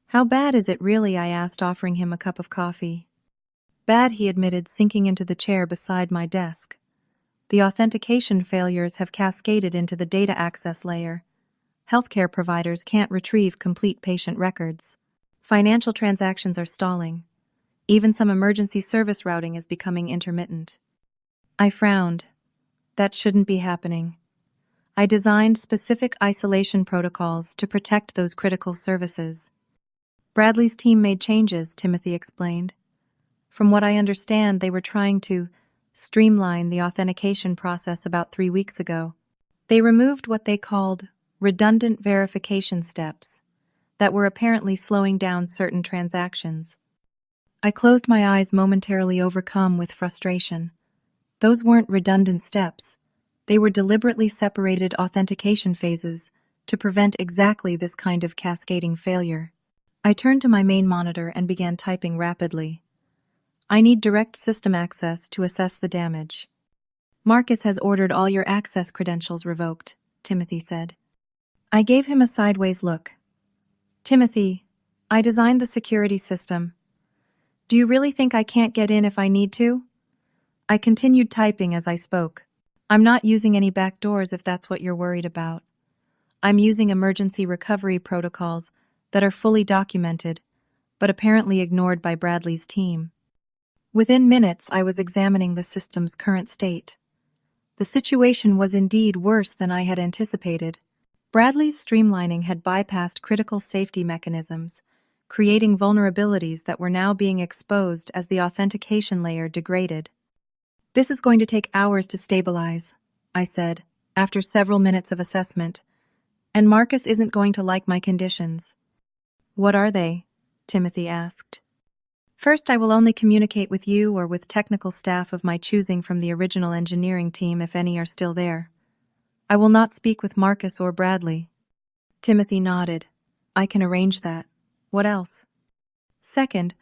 How bad is it really? I asked, offering him a cup of coffee. Bad, he admitted, sinking into the chair beside my desk. The authentication failures have cascaded into the data access layer. Healthcare providers can't retrieve complete patient records. Financial transactions are stalling. Even some emergency service routing is becoming intermittent. I frowned. That shouldn't be happening. I designed specific isolation protocols to protect those critical services. Bradley's team made changes, Timothy explained. From what I understand, they were trying to streamline the authentication process about 3 weeks ago. They removed what they called redundant verification steps that were apparently slowing down certain transactions. I closed my eyes, momentarily overcome with frustration. Those weren't redundant steps. They were deliberately separated authentication phases to prevent exactly this kind of cascading failure. I turned to my main monitor and began typing rapidly. I need direct system access to assess the damage. Marcus has ordered all your access credentials revoked, Timothy said. I gave him a sideways look. Timothy, I designed the security system. Do you really think I can't get in if I need to? I continued typing as I spoke. I'm not using any back doors if that's what you're worried about. I'm using emergency recovery protocols that are fully documented, but apparently ignored by Bradley's team. Within minutes, I was examining the system's current state. The situation was indeed worse than I had anticipated. Bradley's streamlining had bypassed critical safety mechanisms, creating vulnerabilities that were now being exposed as the authentication layer degraded. This is going to take hours to stabilize, I said, after several minutes of assessment, and Marcus isn't going to like my conditions. What are they? Timothy asked. First, I will only communicate with you or with technical staff of my choosing from the original engineering team if any are still there. I will not speak with Marcus or Bradley. Timothy nodded. I can arrange that. What else? Second,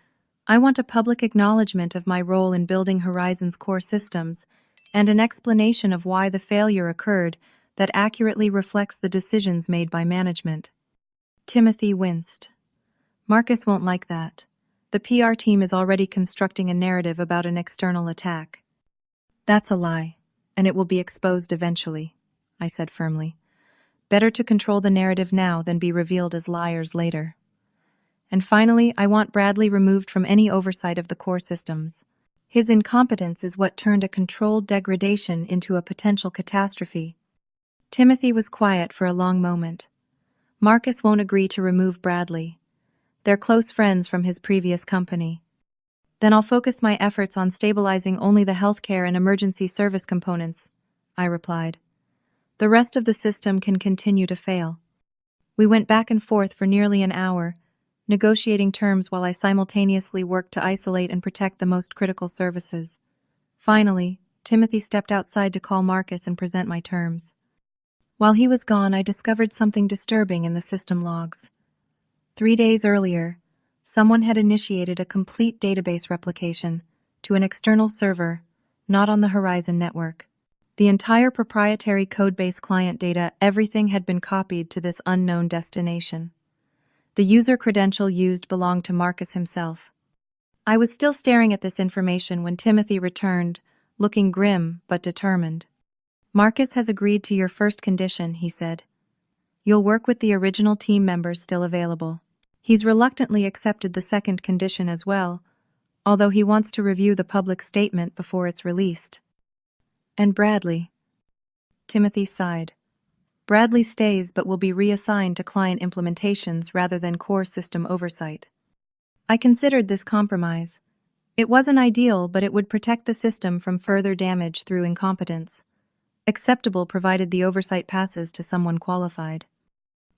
I want a public acknowledgement of my role in building Horizon's core systems and an explanation of why the failure occurred that accurately reflects the decisions made by management. Timothy winced. Marcus won't like that. The PR team is already constructing a narrative about an external attack. That's a lie, and it will be exposed eventually, I said firmly. Better to control the narrative now than be revealed as liars later. And finally, I want Bradley removed from any oversight of the core systems. His incompetence is what turned a controlled degradation into a potential catastrophe. Timothy was quiet for a long moment. Marcus won't agree to remove Bradley. They're close friends from his previous company. Then I'll focus my efforts on stabilizing only the healthcare and emergency service components, I replied. The rest of the system can continue to fail. We went back and forth for nearly an hour, negotiating terms while I simultaneously worked to isolate and protect the most critical services. Finally, Timothy stepped outside to call Marcus and present my terms. While he was gone, I discovered something disturbing in the system logs. 3 days earlier, someone had initiated a complete database replication to an external server, not on the Horizon network. The entire proprietary codebase client data, everything had been copied to this unknown destination. The user credential used belonged to Marcus himself. I was still staring at this information when Timothy returned, looking grim but determined. Marcus has agreed to your first condition, he said. You'll work with the original team members still available. He's reluctantly accepted the second condition as well, although he wants to review the public statement before it's released. And Bradley? Timothy sighed. Bradley stays but will be reassigned to client implementations rather than core system oversight. I considered this compromise. It wasn't ideal, but it would protect the system from further damage through incompetence. Acceptable provided the oversight passes to someone qualified.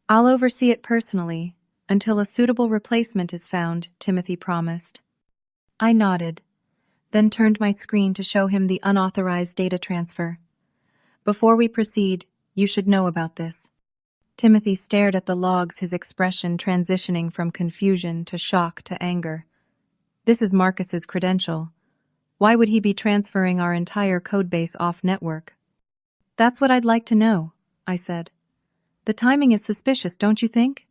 I'll oversee it personally, until a suitable replacement is found, Timothy promised. I nodded, then turned my screen to show him the unauthorized data transfer. Before we proceed, you should know about this. Timothy stared at the logs, his expression transitioning from confusion to shock to anger. This is Marcus's credential. Why would he be transferring our entire codebase off-network? That's what I'd like to know, I said. The timing is suspicious, don't you think?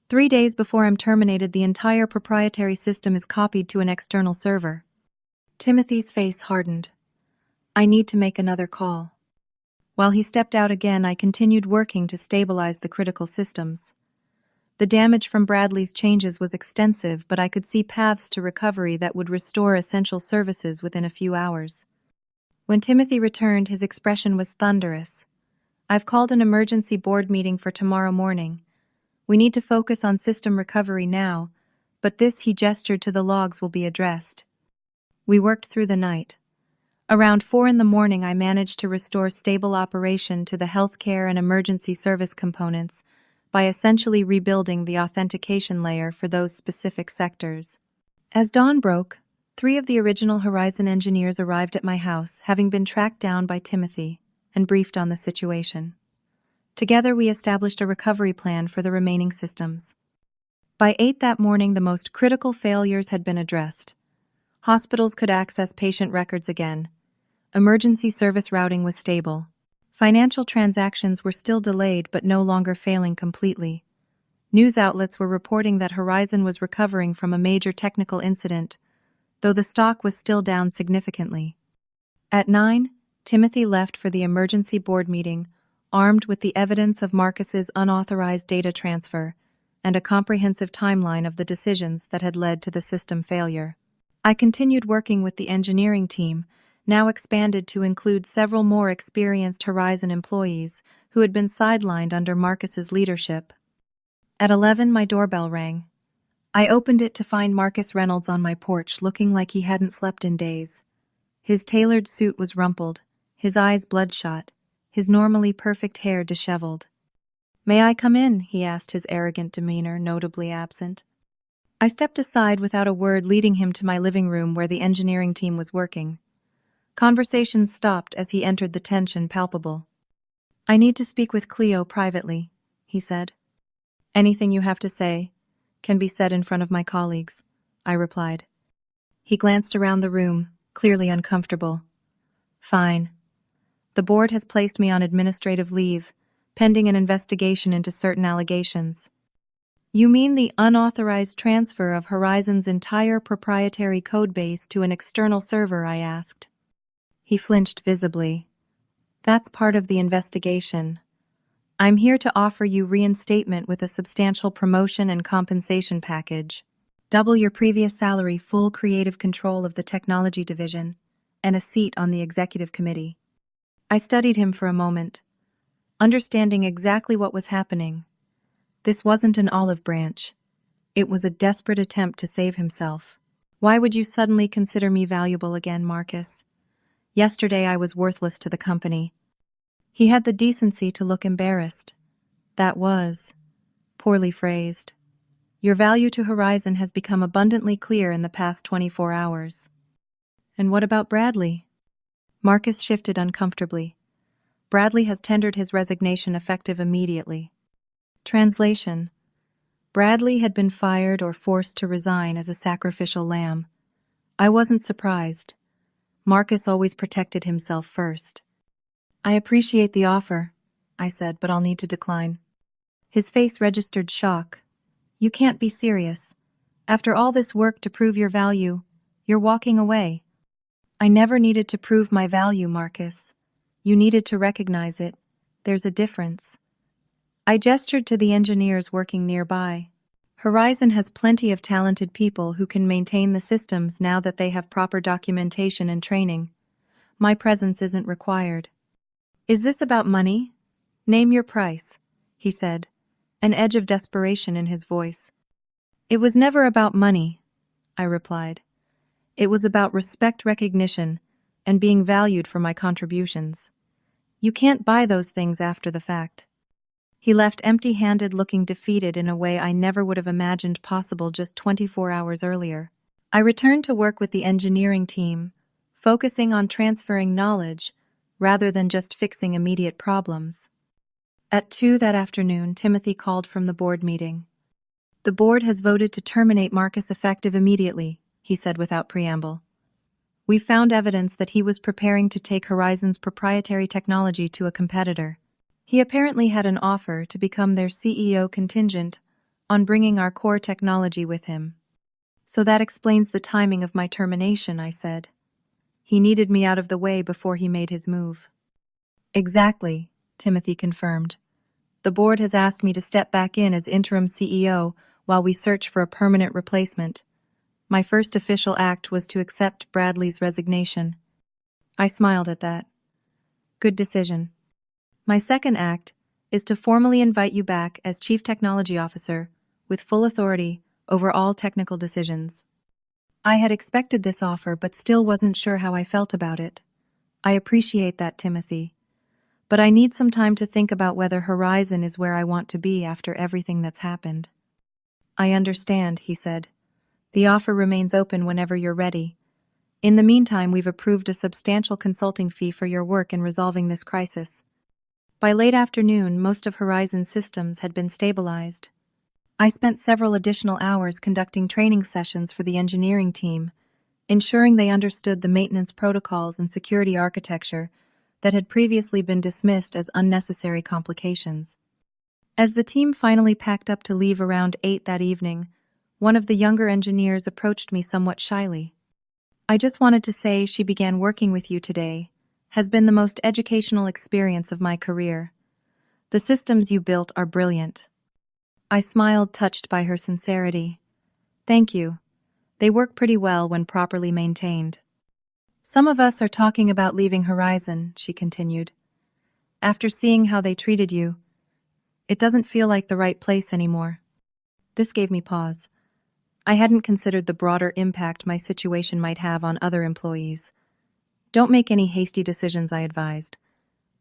3 days before I'm terminated, the entire proprietary system is copied to an external server. Timothy's face hardened. I need to make another call. While he stepped out again, I continued working to stabilize the critical systems. The damage from Bradley's changes was extensive, but I could see paths to recovery that would restore essential services within a few hours. When Timothy returned, his expression was thunderous. I've called an emergency board meeting for tomorrow morning. We need to focus on system recovery now, but this, he gestured to the logs, will be addressed. We worked through the night. Around 4 a.m, I managed to restore stable operation to the healthcare and emergency service components by essentially rebuilding the authentication layer for those specific sectors. As dawn broke, 3 of the original Horizon engineers arrived at my house, having been tracked down by Timothy, and briefed on the situation. Together, we established a recovery plan for the remaining systems. By 8 that morning, the most critical failures had been addressed. Hospitals could access patient records again. Emergency service routing was stable. Financial transactions were still delayed but no longer failing completely. News outlets were reporting that Horizon was recovering from a major technical incident, though the stock was still down significantly. At 9, Timothy left for the emergency board meeting, armed with the evidence of Marcus's unauthorized data transfer and a comprehensive timeline of the decisions that had led to the system failure. I continued working with the engineering team, now expanded to include several more experienced Horizon employees who had been sidelined under Marcus's leadership. At 11, my doorbell rang. I opened it to find Marcus Reynolds on my porch, looking like he hadn't slept in days. His tailored suit was rumpled, his eyes bloodshot, his normally perfect hair disheveled. "May I come in?" he asked, his arrogant demeanor notably absent. I stepped aside without a word, leading him to my living room where the engineering team was working. Conversations stopped as he entered, the tension palpable. "I need to speak with Cleo privately," he said. "Anything you have to say can be said in front of my colleagues," I replied. He glanced around the room, clearly uncomfortable. Fine. The board has placed me on administrative leave, pending an investigation into certain allegations. You mean the unauthorized transfer of Horizon's entire proprietary codebase to an external server? I asked. He flinched visibly. That's part of the investigation. I'm here to offer you reinstatement with a substantial promotion and compensation package. Double your previous salary, full creative control of the technology division, and a seat on the executive committee. I studied him for a moment, understanding exactly what was happening. This wasn't an olive branch. It was a desperate attempt to save himself. Why would you suddenly consider me valuable again, Marcus? Yesterday I was worthless to the company. He had the decency to look embarrassed. That was poorly phrased. Your value to Horizon has become abundantly clear in the past 24 hours. And what about Bradley? Marcus shifted uncomfortably. Bradley has tendered his resignation effective immediately. Translation: Bradley had been fired or forced to resign as a sacrificial lamb. I wasn't surprised. Marcus always protected himself first. I appreciate the offer, I said, but I'll need to decline. His face registered shock. You can't be serious. After all this work to prove your value, you're walking away. I never needed to prove my value, Marcus. You needed to recognize it. There's a difference. I gestured to the engineers working nearby. Horizon has plenty of talented people who can maintain the systems now that they have proper documentation and training. My presence isn't required. Is this about money? Name your price, he said, an edge of desperation in his voice. It was never about money, I replied. It was about respect, recognition, and being valued for my contributions. You can't buy those things after the fact. He left empty-handed, looking defeated in a way I never would have imagined possible just 24 hours earlier. I returned to work with the engineering team, focusing on transferring knowledge rather than just fixing immediate problems. At 2 that afternoon, Timothy called from the board meeting. The board has voted to terminate Marcus effective immediately, he said without preamble. We found evidence that he was preparing to take Horizon's proprietary technology to a competitor. He apparently had an offer to become their CEO contingent on bringing our core technology with him. So that explains the timing of my termination, I said. He needed me out of the way before he made his move. Exactly, Timothy confirmed. The board has asked me to step back in as interim CEO while we search for a permanent replacement. My first official act was to accept Bradley's resignation. I smiled at that. Good decision. My second act is to formally invite you back as Chief Technology Officer with full authority over all technical decisions. I had expected this offer but still wasn't sure how I felt about it. I appreciate that, Timothy. But I need some time to think about whether Horizon is where I want to be after everything that's happened. I understand, he said. The offer remains open whenever you're ready. In the meantime, we've approved a substantial consulting fee for your work in resolving this crisis. By late afternoon, most of Horizon's systems had been stabilized. I spent several additional hours conducting training sessions for the engineering team, ensuring they understood the maintenance protocols and security architecture that had previously been dismissed as unnecessary complications. As the team finally packed up to leave around 8 that evening, one of the younger engineers approached me somewhat shyly. I just wanted to say she began working with you today. Has been the most educational experience of my career. The systems you built are brilliant. I smiled, touched by her sincerity. Thank you. They work pretty well when properly maintained. Some of us are talking about leaving Horizon, she continued. After seeing how they treated you, it doesn't feel like the right place anymore. This gave me pause. I hadn't considered the broader impact my situation might have on other employees. Don't make any hasty decisions, I advised.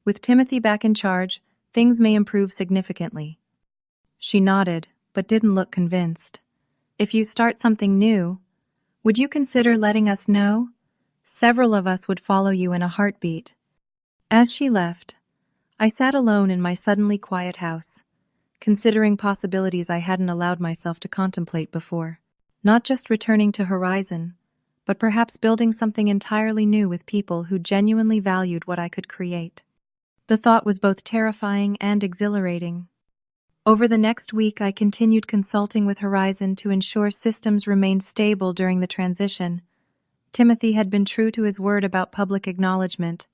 With Timothy back in charge, things may improve significantly. She nodded, but didn't look convinced. If you start something new, would you consider letting us know? Several of us would follow you in a heartbeat. As she left, I sat alone in my suddenly quiet house, considering possibilities I hadn't allowed myself to contemplate before. Not just returning to Horizon, but perhaps building something entirely new with people who genuinely valued what I could create. The thought was both terrifying and exhilarating. Over the next week, I continued consulting with Horizon to ensure systems remained stable during the transition. Timothy had been true to his word about public acknowledgement.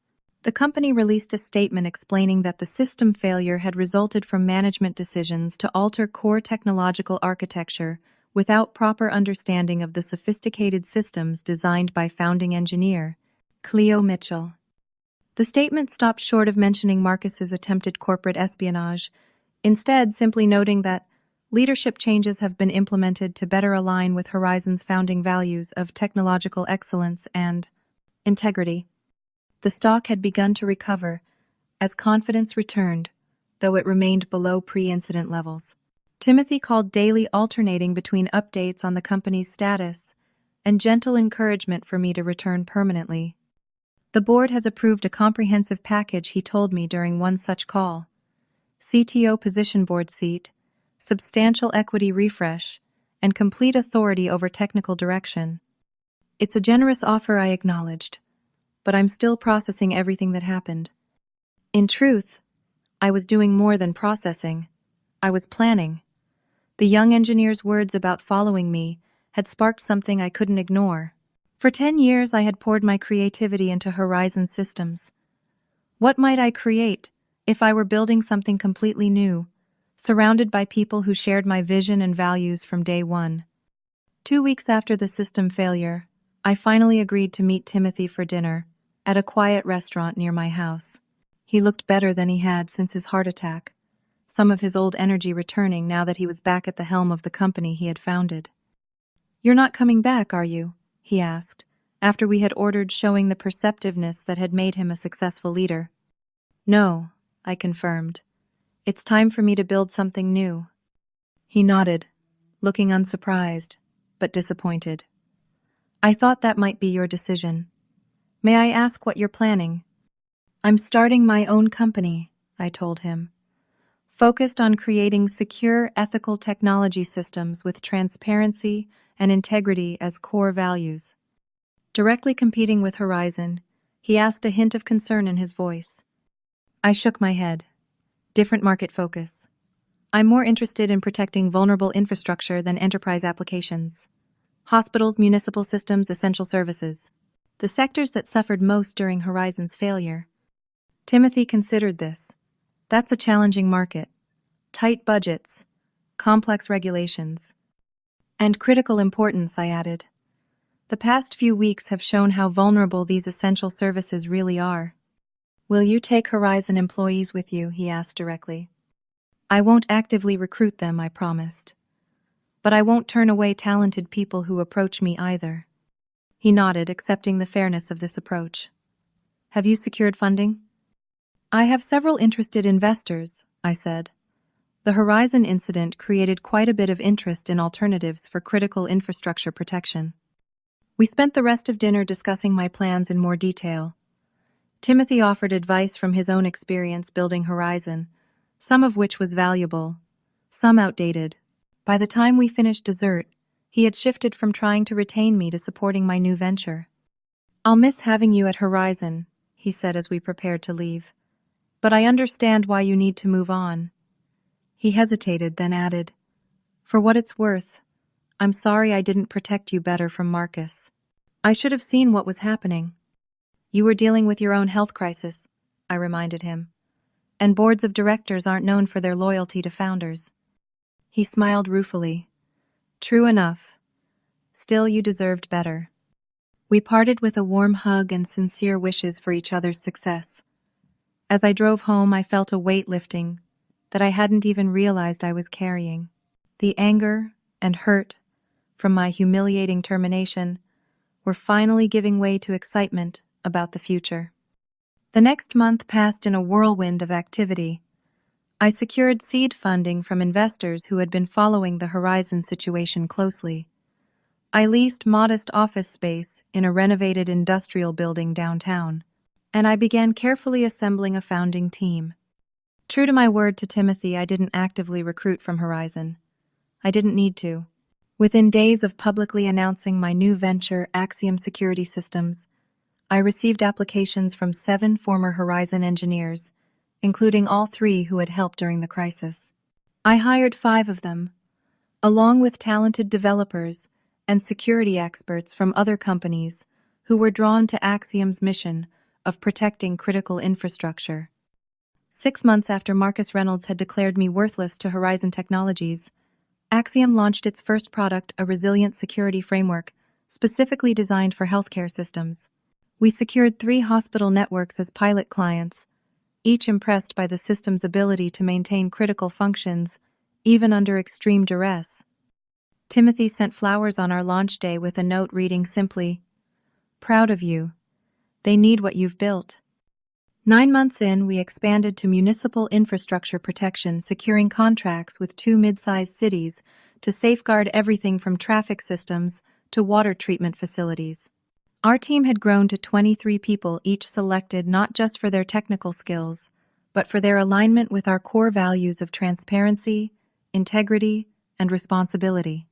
The company released a statement explaining that the system failure had resulted from management decisions to alter core technological architecture without proper understanding of the sophisticated systems designed by founding engineer Cleo Mitchell. The statement stopped short of mentioning Marcus's attempted corporate espionage, instead simply noting that leadership changes have been implemented to better align with Horizon's founding values of technological excellence and integrity. The stock had begun to recover as confidence returned, though it remained below pre-incident levels. Timothy called daily, alternating between updates on the company's status and gentle encouragement for me to return permanently. The board has approved a comprehensive package, he told me during one such call. CTO position board seat, substantial equity refresh, and complete authority over technical direction. It's a generous offer, I acknowledged, but I'm still processing everything that happened. In truth, I was doing more than processing. I was planning. The young engineer's words about following me had sparked something I couldn't ignore. For 10 years, I had poured my creativity into Horizon Systems. What might I create if I were building something completely new, surrounded by people who shared my vision and values from day one? 2 weeks after the system failure, I finally agreed to meet Timothy for dinner at a quiet restaurant near my house. He looked better than he had since his heart attack, some of his old energy returning now that he was back at the helm of the company he had founded. "You're not coming back, are you?" he asked, after we had ordered, showing the perceptiveness that had made him a successful leader. "No," I confirmed. "It's time for me to build something new." He nodded, looking unsurprised, but disappointed. "I thought that might be your decision. May I ask what you're planning?" "I'm starting my own company," I told him, "focused on creating secure, ethical technology systems with transparency and integrity as core values." Directly competing with Horizon, he asked, a hint of concern in his voice. I shook my head. Different market focus. I'm more interested in protecting vulnerable infrastructure than enterprise applications. Hospitals, municipal systems, essential services. The sectors that suffered most during Horizon's failure. Timothy considered this. That's a challenging market. Tight budgets, complex regulations, and critical importance, I added. The past few weeks have shown how vulnerable these essential services really are. "Will you take Horizon employees with you?" he asked directly. "I won't actively recruit them," I promised. "But I won't turn away talented people who approach me either." He nodded, accepting the fairness of this approach. "Have you secured funding?" "I have several interested investors," I said. The Horizon incident created quite a bit of interest in alternatives for critical infrastructure protection. We spent the rest of dinner discussing my plans in more detail. Timothy offered advice from his own experience building Horizon, some of which was valuable, some outdated. By the time we finished dessert, he had shifted from trying to retain me to supporting my new venture. "I'll miss having you at Horizon," he said as we prepared to leave. "But I understand why you need to move on." He hesitated, then added, "For what it's worth, I'm sorry I didn't protect you better from Marcus. I should have seen what was happening." "You were dealing with your own health crisis," I reminded him. "And boards of directors aren't known for their loyalty to founders." He smiled ruefully. "True enough. Still, you deserved better." We parted with a warm hug and sincere wishes for each other's success. As I drove home, I felt a weight lifting that I hadn't even realized I was carrying. The anger and hurt from my humiliating termination were finally giving way to excitement about the future. The next month passed in a whirlwind of activity. I secured seed funding from investors who had been following the Horizon situation closely. I leased modest office space in a renovated industrial building downtown, and I began carefully assembling a founding team. True to my word to Timothy, I didn't actively recruit from Horizon. I didn't need to. Within days of publicly announcing my new venture, Axiom Security Systems, I received applications from 7 former Horizon engineers, including all 3 who had helped during the crisis. I hired 5 of them, along with talented developers and security experts from other companies who were drawn to Axiom's mission of protecting critical infrastructure. 6 months after Marcus Reynolds had declared me worthless to Horizon Technologies, Axiom launched its first product, a resilient security framework specifically designed for healthcare systems. We secured 3 hospital networks as pilot clients, each impressed by the system's ability to maintain critical functions, even under extreme duress. Timothy sent flowers on our launch day with a note reading simply, "Proud of you. They need what you've built." 9 months in, we expanded to municipal infrastructure protection, securing contracts with 2 mid-sized cities to safeguard everything from traffic systems to water treatment facilities. Our team had grown to 23 people, each selected not just for their technical skills, but for their alignment with our core values of transparency, integrity, and responsibility.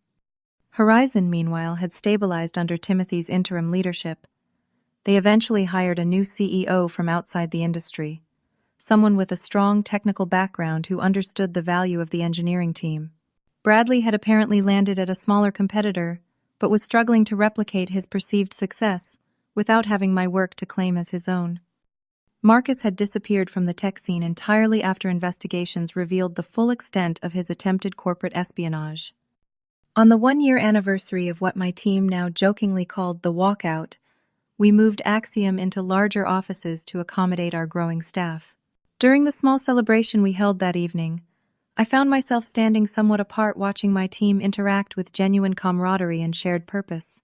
Horizon, meanwhile, had stabilized under Timothy's interim leadership. They eventually hired a new CEO from outside the industry, someone with a strong technical background who understood the value of the engineering team. Bradley had apparently landed at a smaller competitor, but was struggling to replicate his perceived success without having my work to claim as his own. Marcus had disappeared from the tech scene entirely after investigations revealed the full extent of his attempted corporate espionage. On the 1-year anniversary of what my team now jokingly called the walkout, we moved Axiom into larger offices to accommodate our growing staff. During the small celebration we held that evening, I found myself standing somewhat apart, watching my team interact with genuine camaraderie and shared purpose.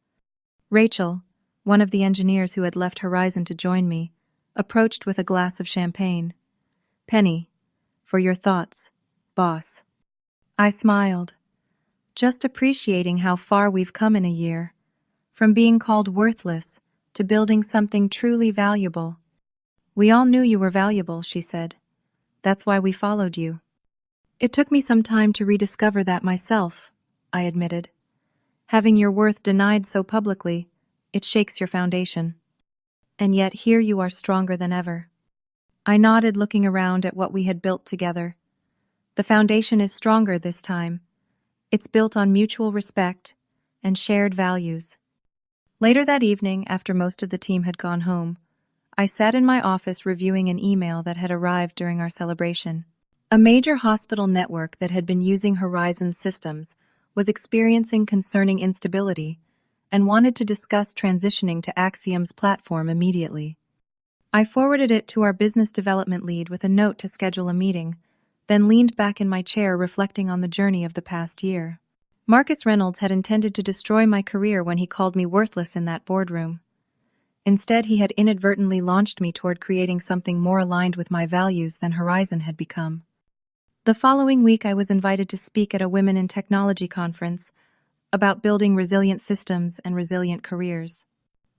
Rachel, one of the engineers who had left Horizon to join me, approached with a glass of champagne. "Penny, for your thoughts, boss." I smiled, just appreciating how far we've come in a year, from being called worthless to building something truly valuable. "We all knew you were valuable," she said. "That's why we followed you." "It took me some time to rediscover that myself," I admitted. "Having your worth denied so publicly, it shakes your foundation. And yet here you are, stronger than ever." I nodded, looking around at what we had built together. The foundation is stronger this time. It's built on mutual respect and shared values. Later that evening, after most of the team had gone home, I sat in my office reviewing an email that had arrived during our celebration. A major hospital network that had been using Horizon systems was experiencing concerning instability and wanted to discuss transitioning to Axiom's platform immediately. I forwarded it to our business development lead with a note to schedule a meeting, then leaned back in my chair reflecting on the journey of the past year. Marcus Reynolds had intended to destroy my career when he called me worthless in that boardroom. Instead, he had inadvertently launched me toward creating something more aligned with my values than Horizon had become. The following week, I was invited to speak at a Women in Technology conference about building resilient systems and resilient careers.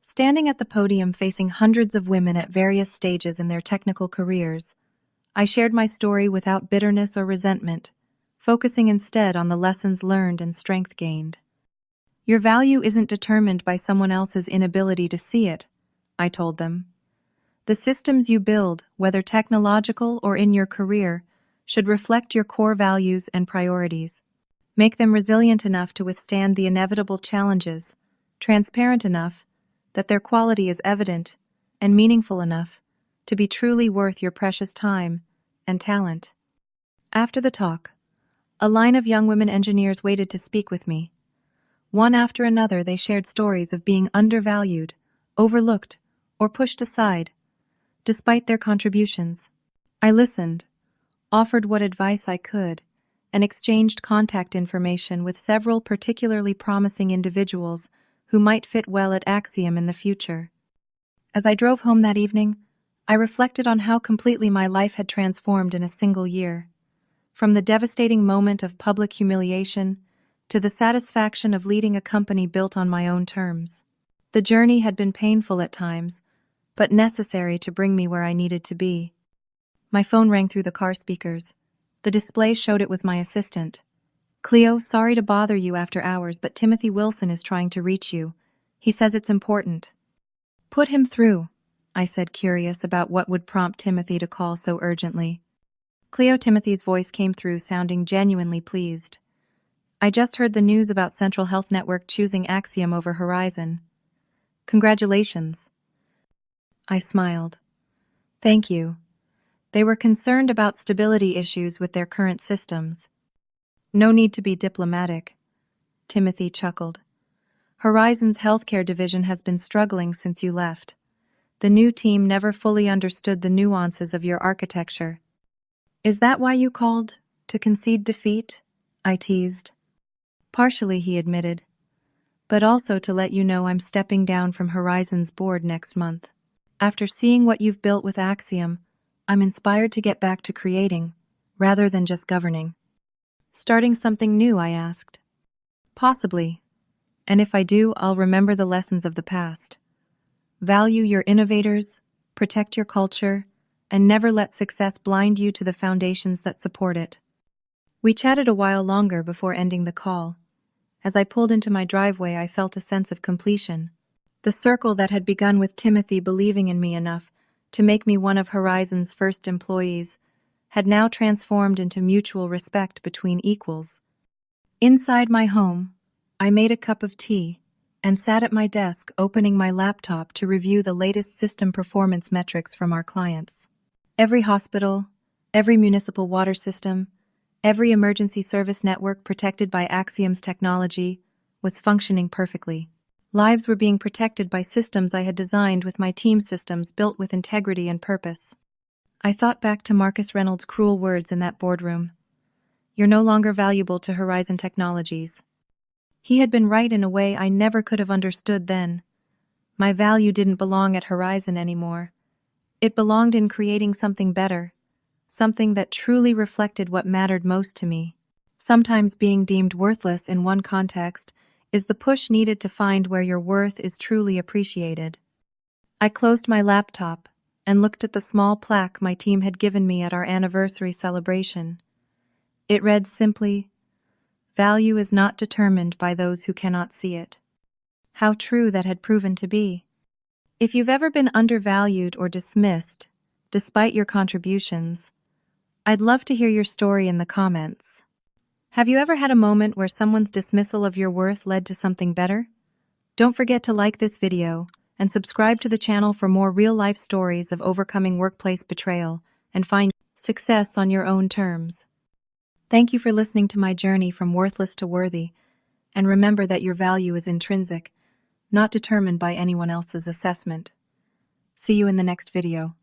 Standing at the podium facing hundreds of women at various stages in their technical careers, I shared my story without bitterness or resentment, focusing instead on the lessons learned and strength gained. "Your value isn't determined by someone else's inability to see it," I told them. "The systems you build, whether technological or in your career, should reflect your core values and priorities. Make them resilient enough to withstand the inevitable challenges, transparent enough that their quality is evident, and meaningful enough to be truly worth your precious time and talent." After the talk, a line of young women engineers waited to speak with me. One after another, they shared stories of being undervalued, overlooked, or pushed aside, despite their contributions. I listened, offered what advice I could, and exchanged contact information with several particularly promising individuals who might fit well at Axiom in the future. As I drove home that evening, I reflected on how completely my life had transformed in a single year. From the devastating moment of public humiliation to the satisfaction of leading a company built on my own terms. The journey had been painful at times, but necessary to bring me where I needed to be. My phone rang through the car speakers. The display showed it was my assistant, Cleo, sorry to bother you after hours, but Timothy Wilson is trying to reach you. He says it's important. Put him through, I said, curious about what would prompt Timothy to call so urgently. Cleo, Timothy's voice came through, sounding genuinely pleased. I just heard the news about Central Health Network choosing Axiom over Horizon. Congratulations. I smiled. Thank you. They were concerned about stability issues with their current systems. No need to be diplomatic, Timothy chuckled. Horizon's healthcare division has been struggling since you left. The new team never fully understood the nuances of your architecture. Is that why you called? To concede defeat? I teased. Partially, he admitted. But also to let you know I'm stepping down from Horizon's board next month. After seeing what you've built with Axiom, I'm inspired to get back to creating, rather than just governing. Starting something new, I asked. Possibly. And if I do, I'll remember the lessons of the past. Value your innovators, protect your culture, and never let success blind you to the foundations that support it. We chatted a while longer before ending the call. As I pulled into my driveway, I felt a sense of completion. The circle that had begun with Timothy believing in me enough to make me one of Horizon's first employees had now transformed into mutual respect between equals. Inside my home, I made a cup of tea and sat at my desk opening my laptop to review the latest system performance metrics from our clients. Every hospital, every municipal water system, every emergency service network protected by Axiom's technology was functioning perfectly. Lives were being protected by systems I had designed with my team systems built with integrity and purpose. I thought back to Marcus Reynolds' cruel words in that boardroom. You're no longer valuable to Horizon Technologies. He had been right in a way I never could have understood then. My value didn't belong at Horizon anymore. It belonged in creating something better, something that truly reflected what mattered most to me. Sometimes being deemed worthless in one context is the push needed to find where your worth is truly appreciated. I closed my laptop and looked at the small plaque my team had given me at our anniversary celebration. It read simply, "Value is not determined by those who cannot see it." How true that had proven to be. If you've ever been undervalued or dismissed, despite your contributions, I'd love to hear your story in the comments. Have you ever had a moment where someone's dismissal of your worth led to something better? Don't forget to like this video and subscribe to the channel for more real-life stories of overcoming workplace betrayal and find success on your own terms. Thank you for listening to my journey from worthless to worthy, and remember that your value is intrinsic, not determined by anyone else's assessment. See you in the next video.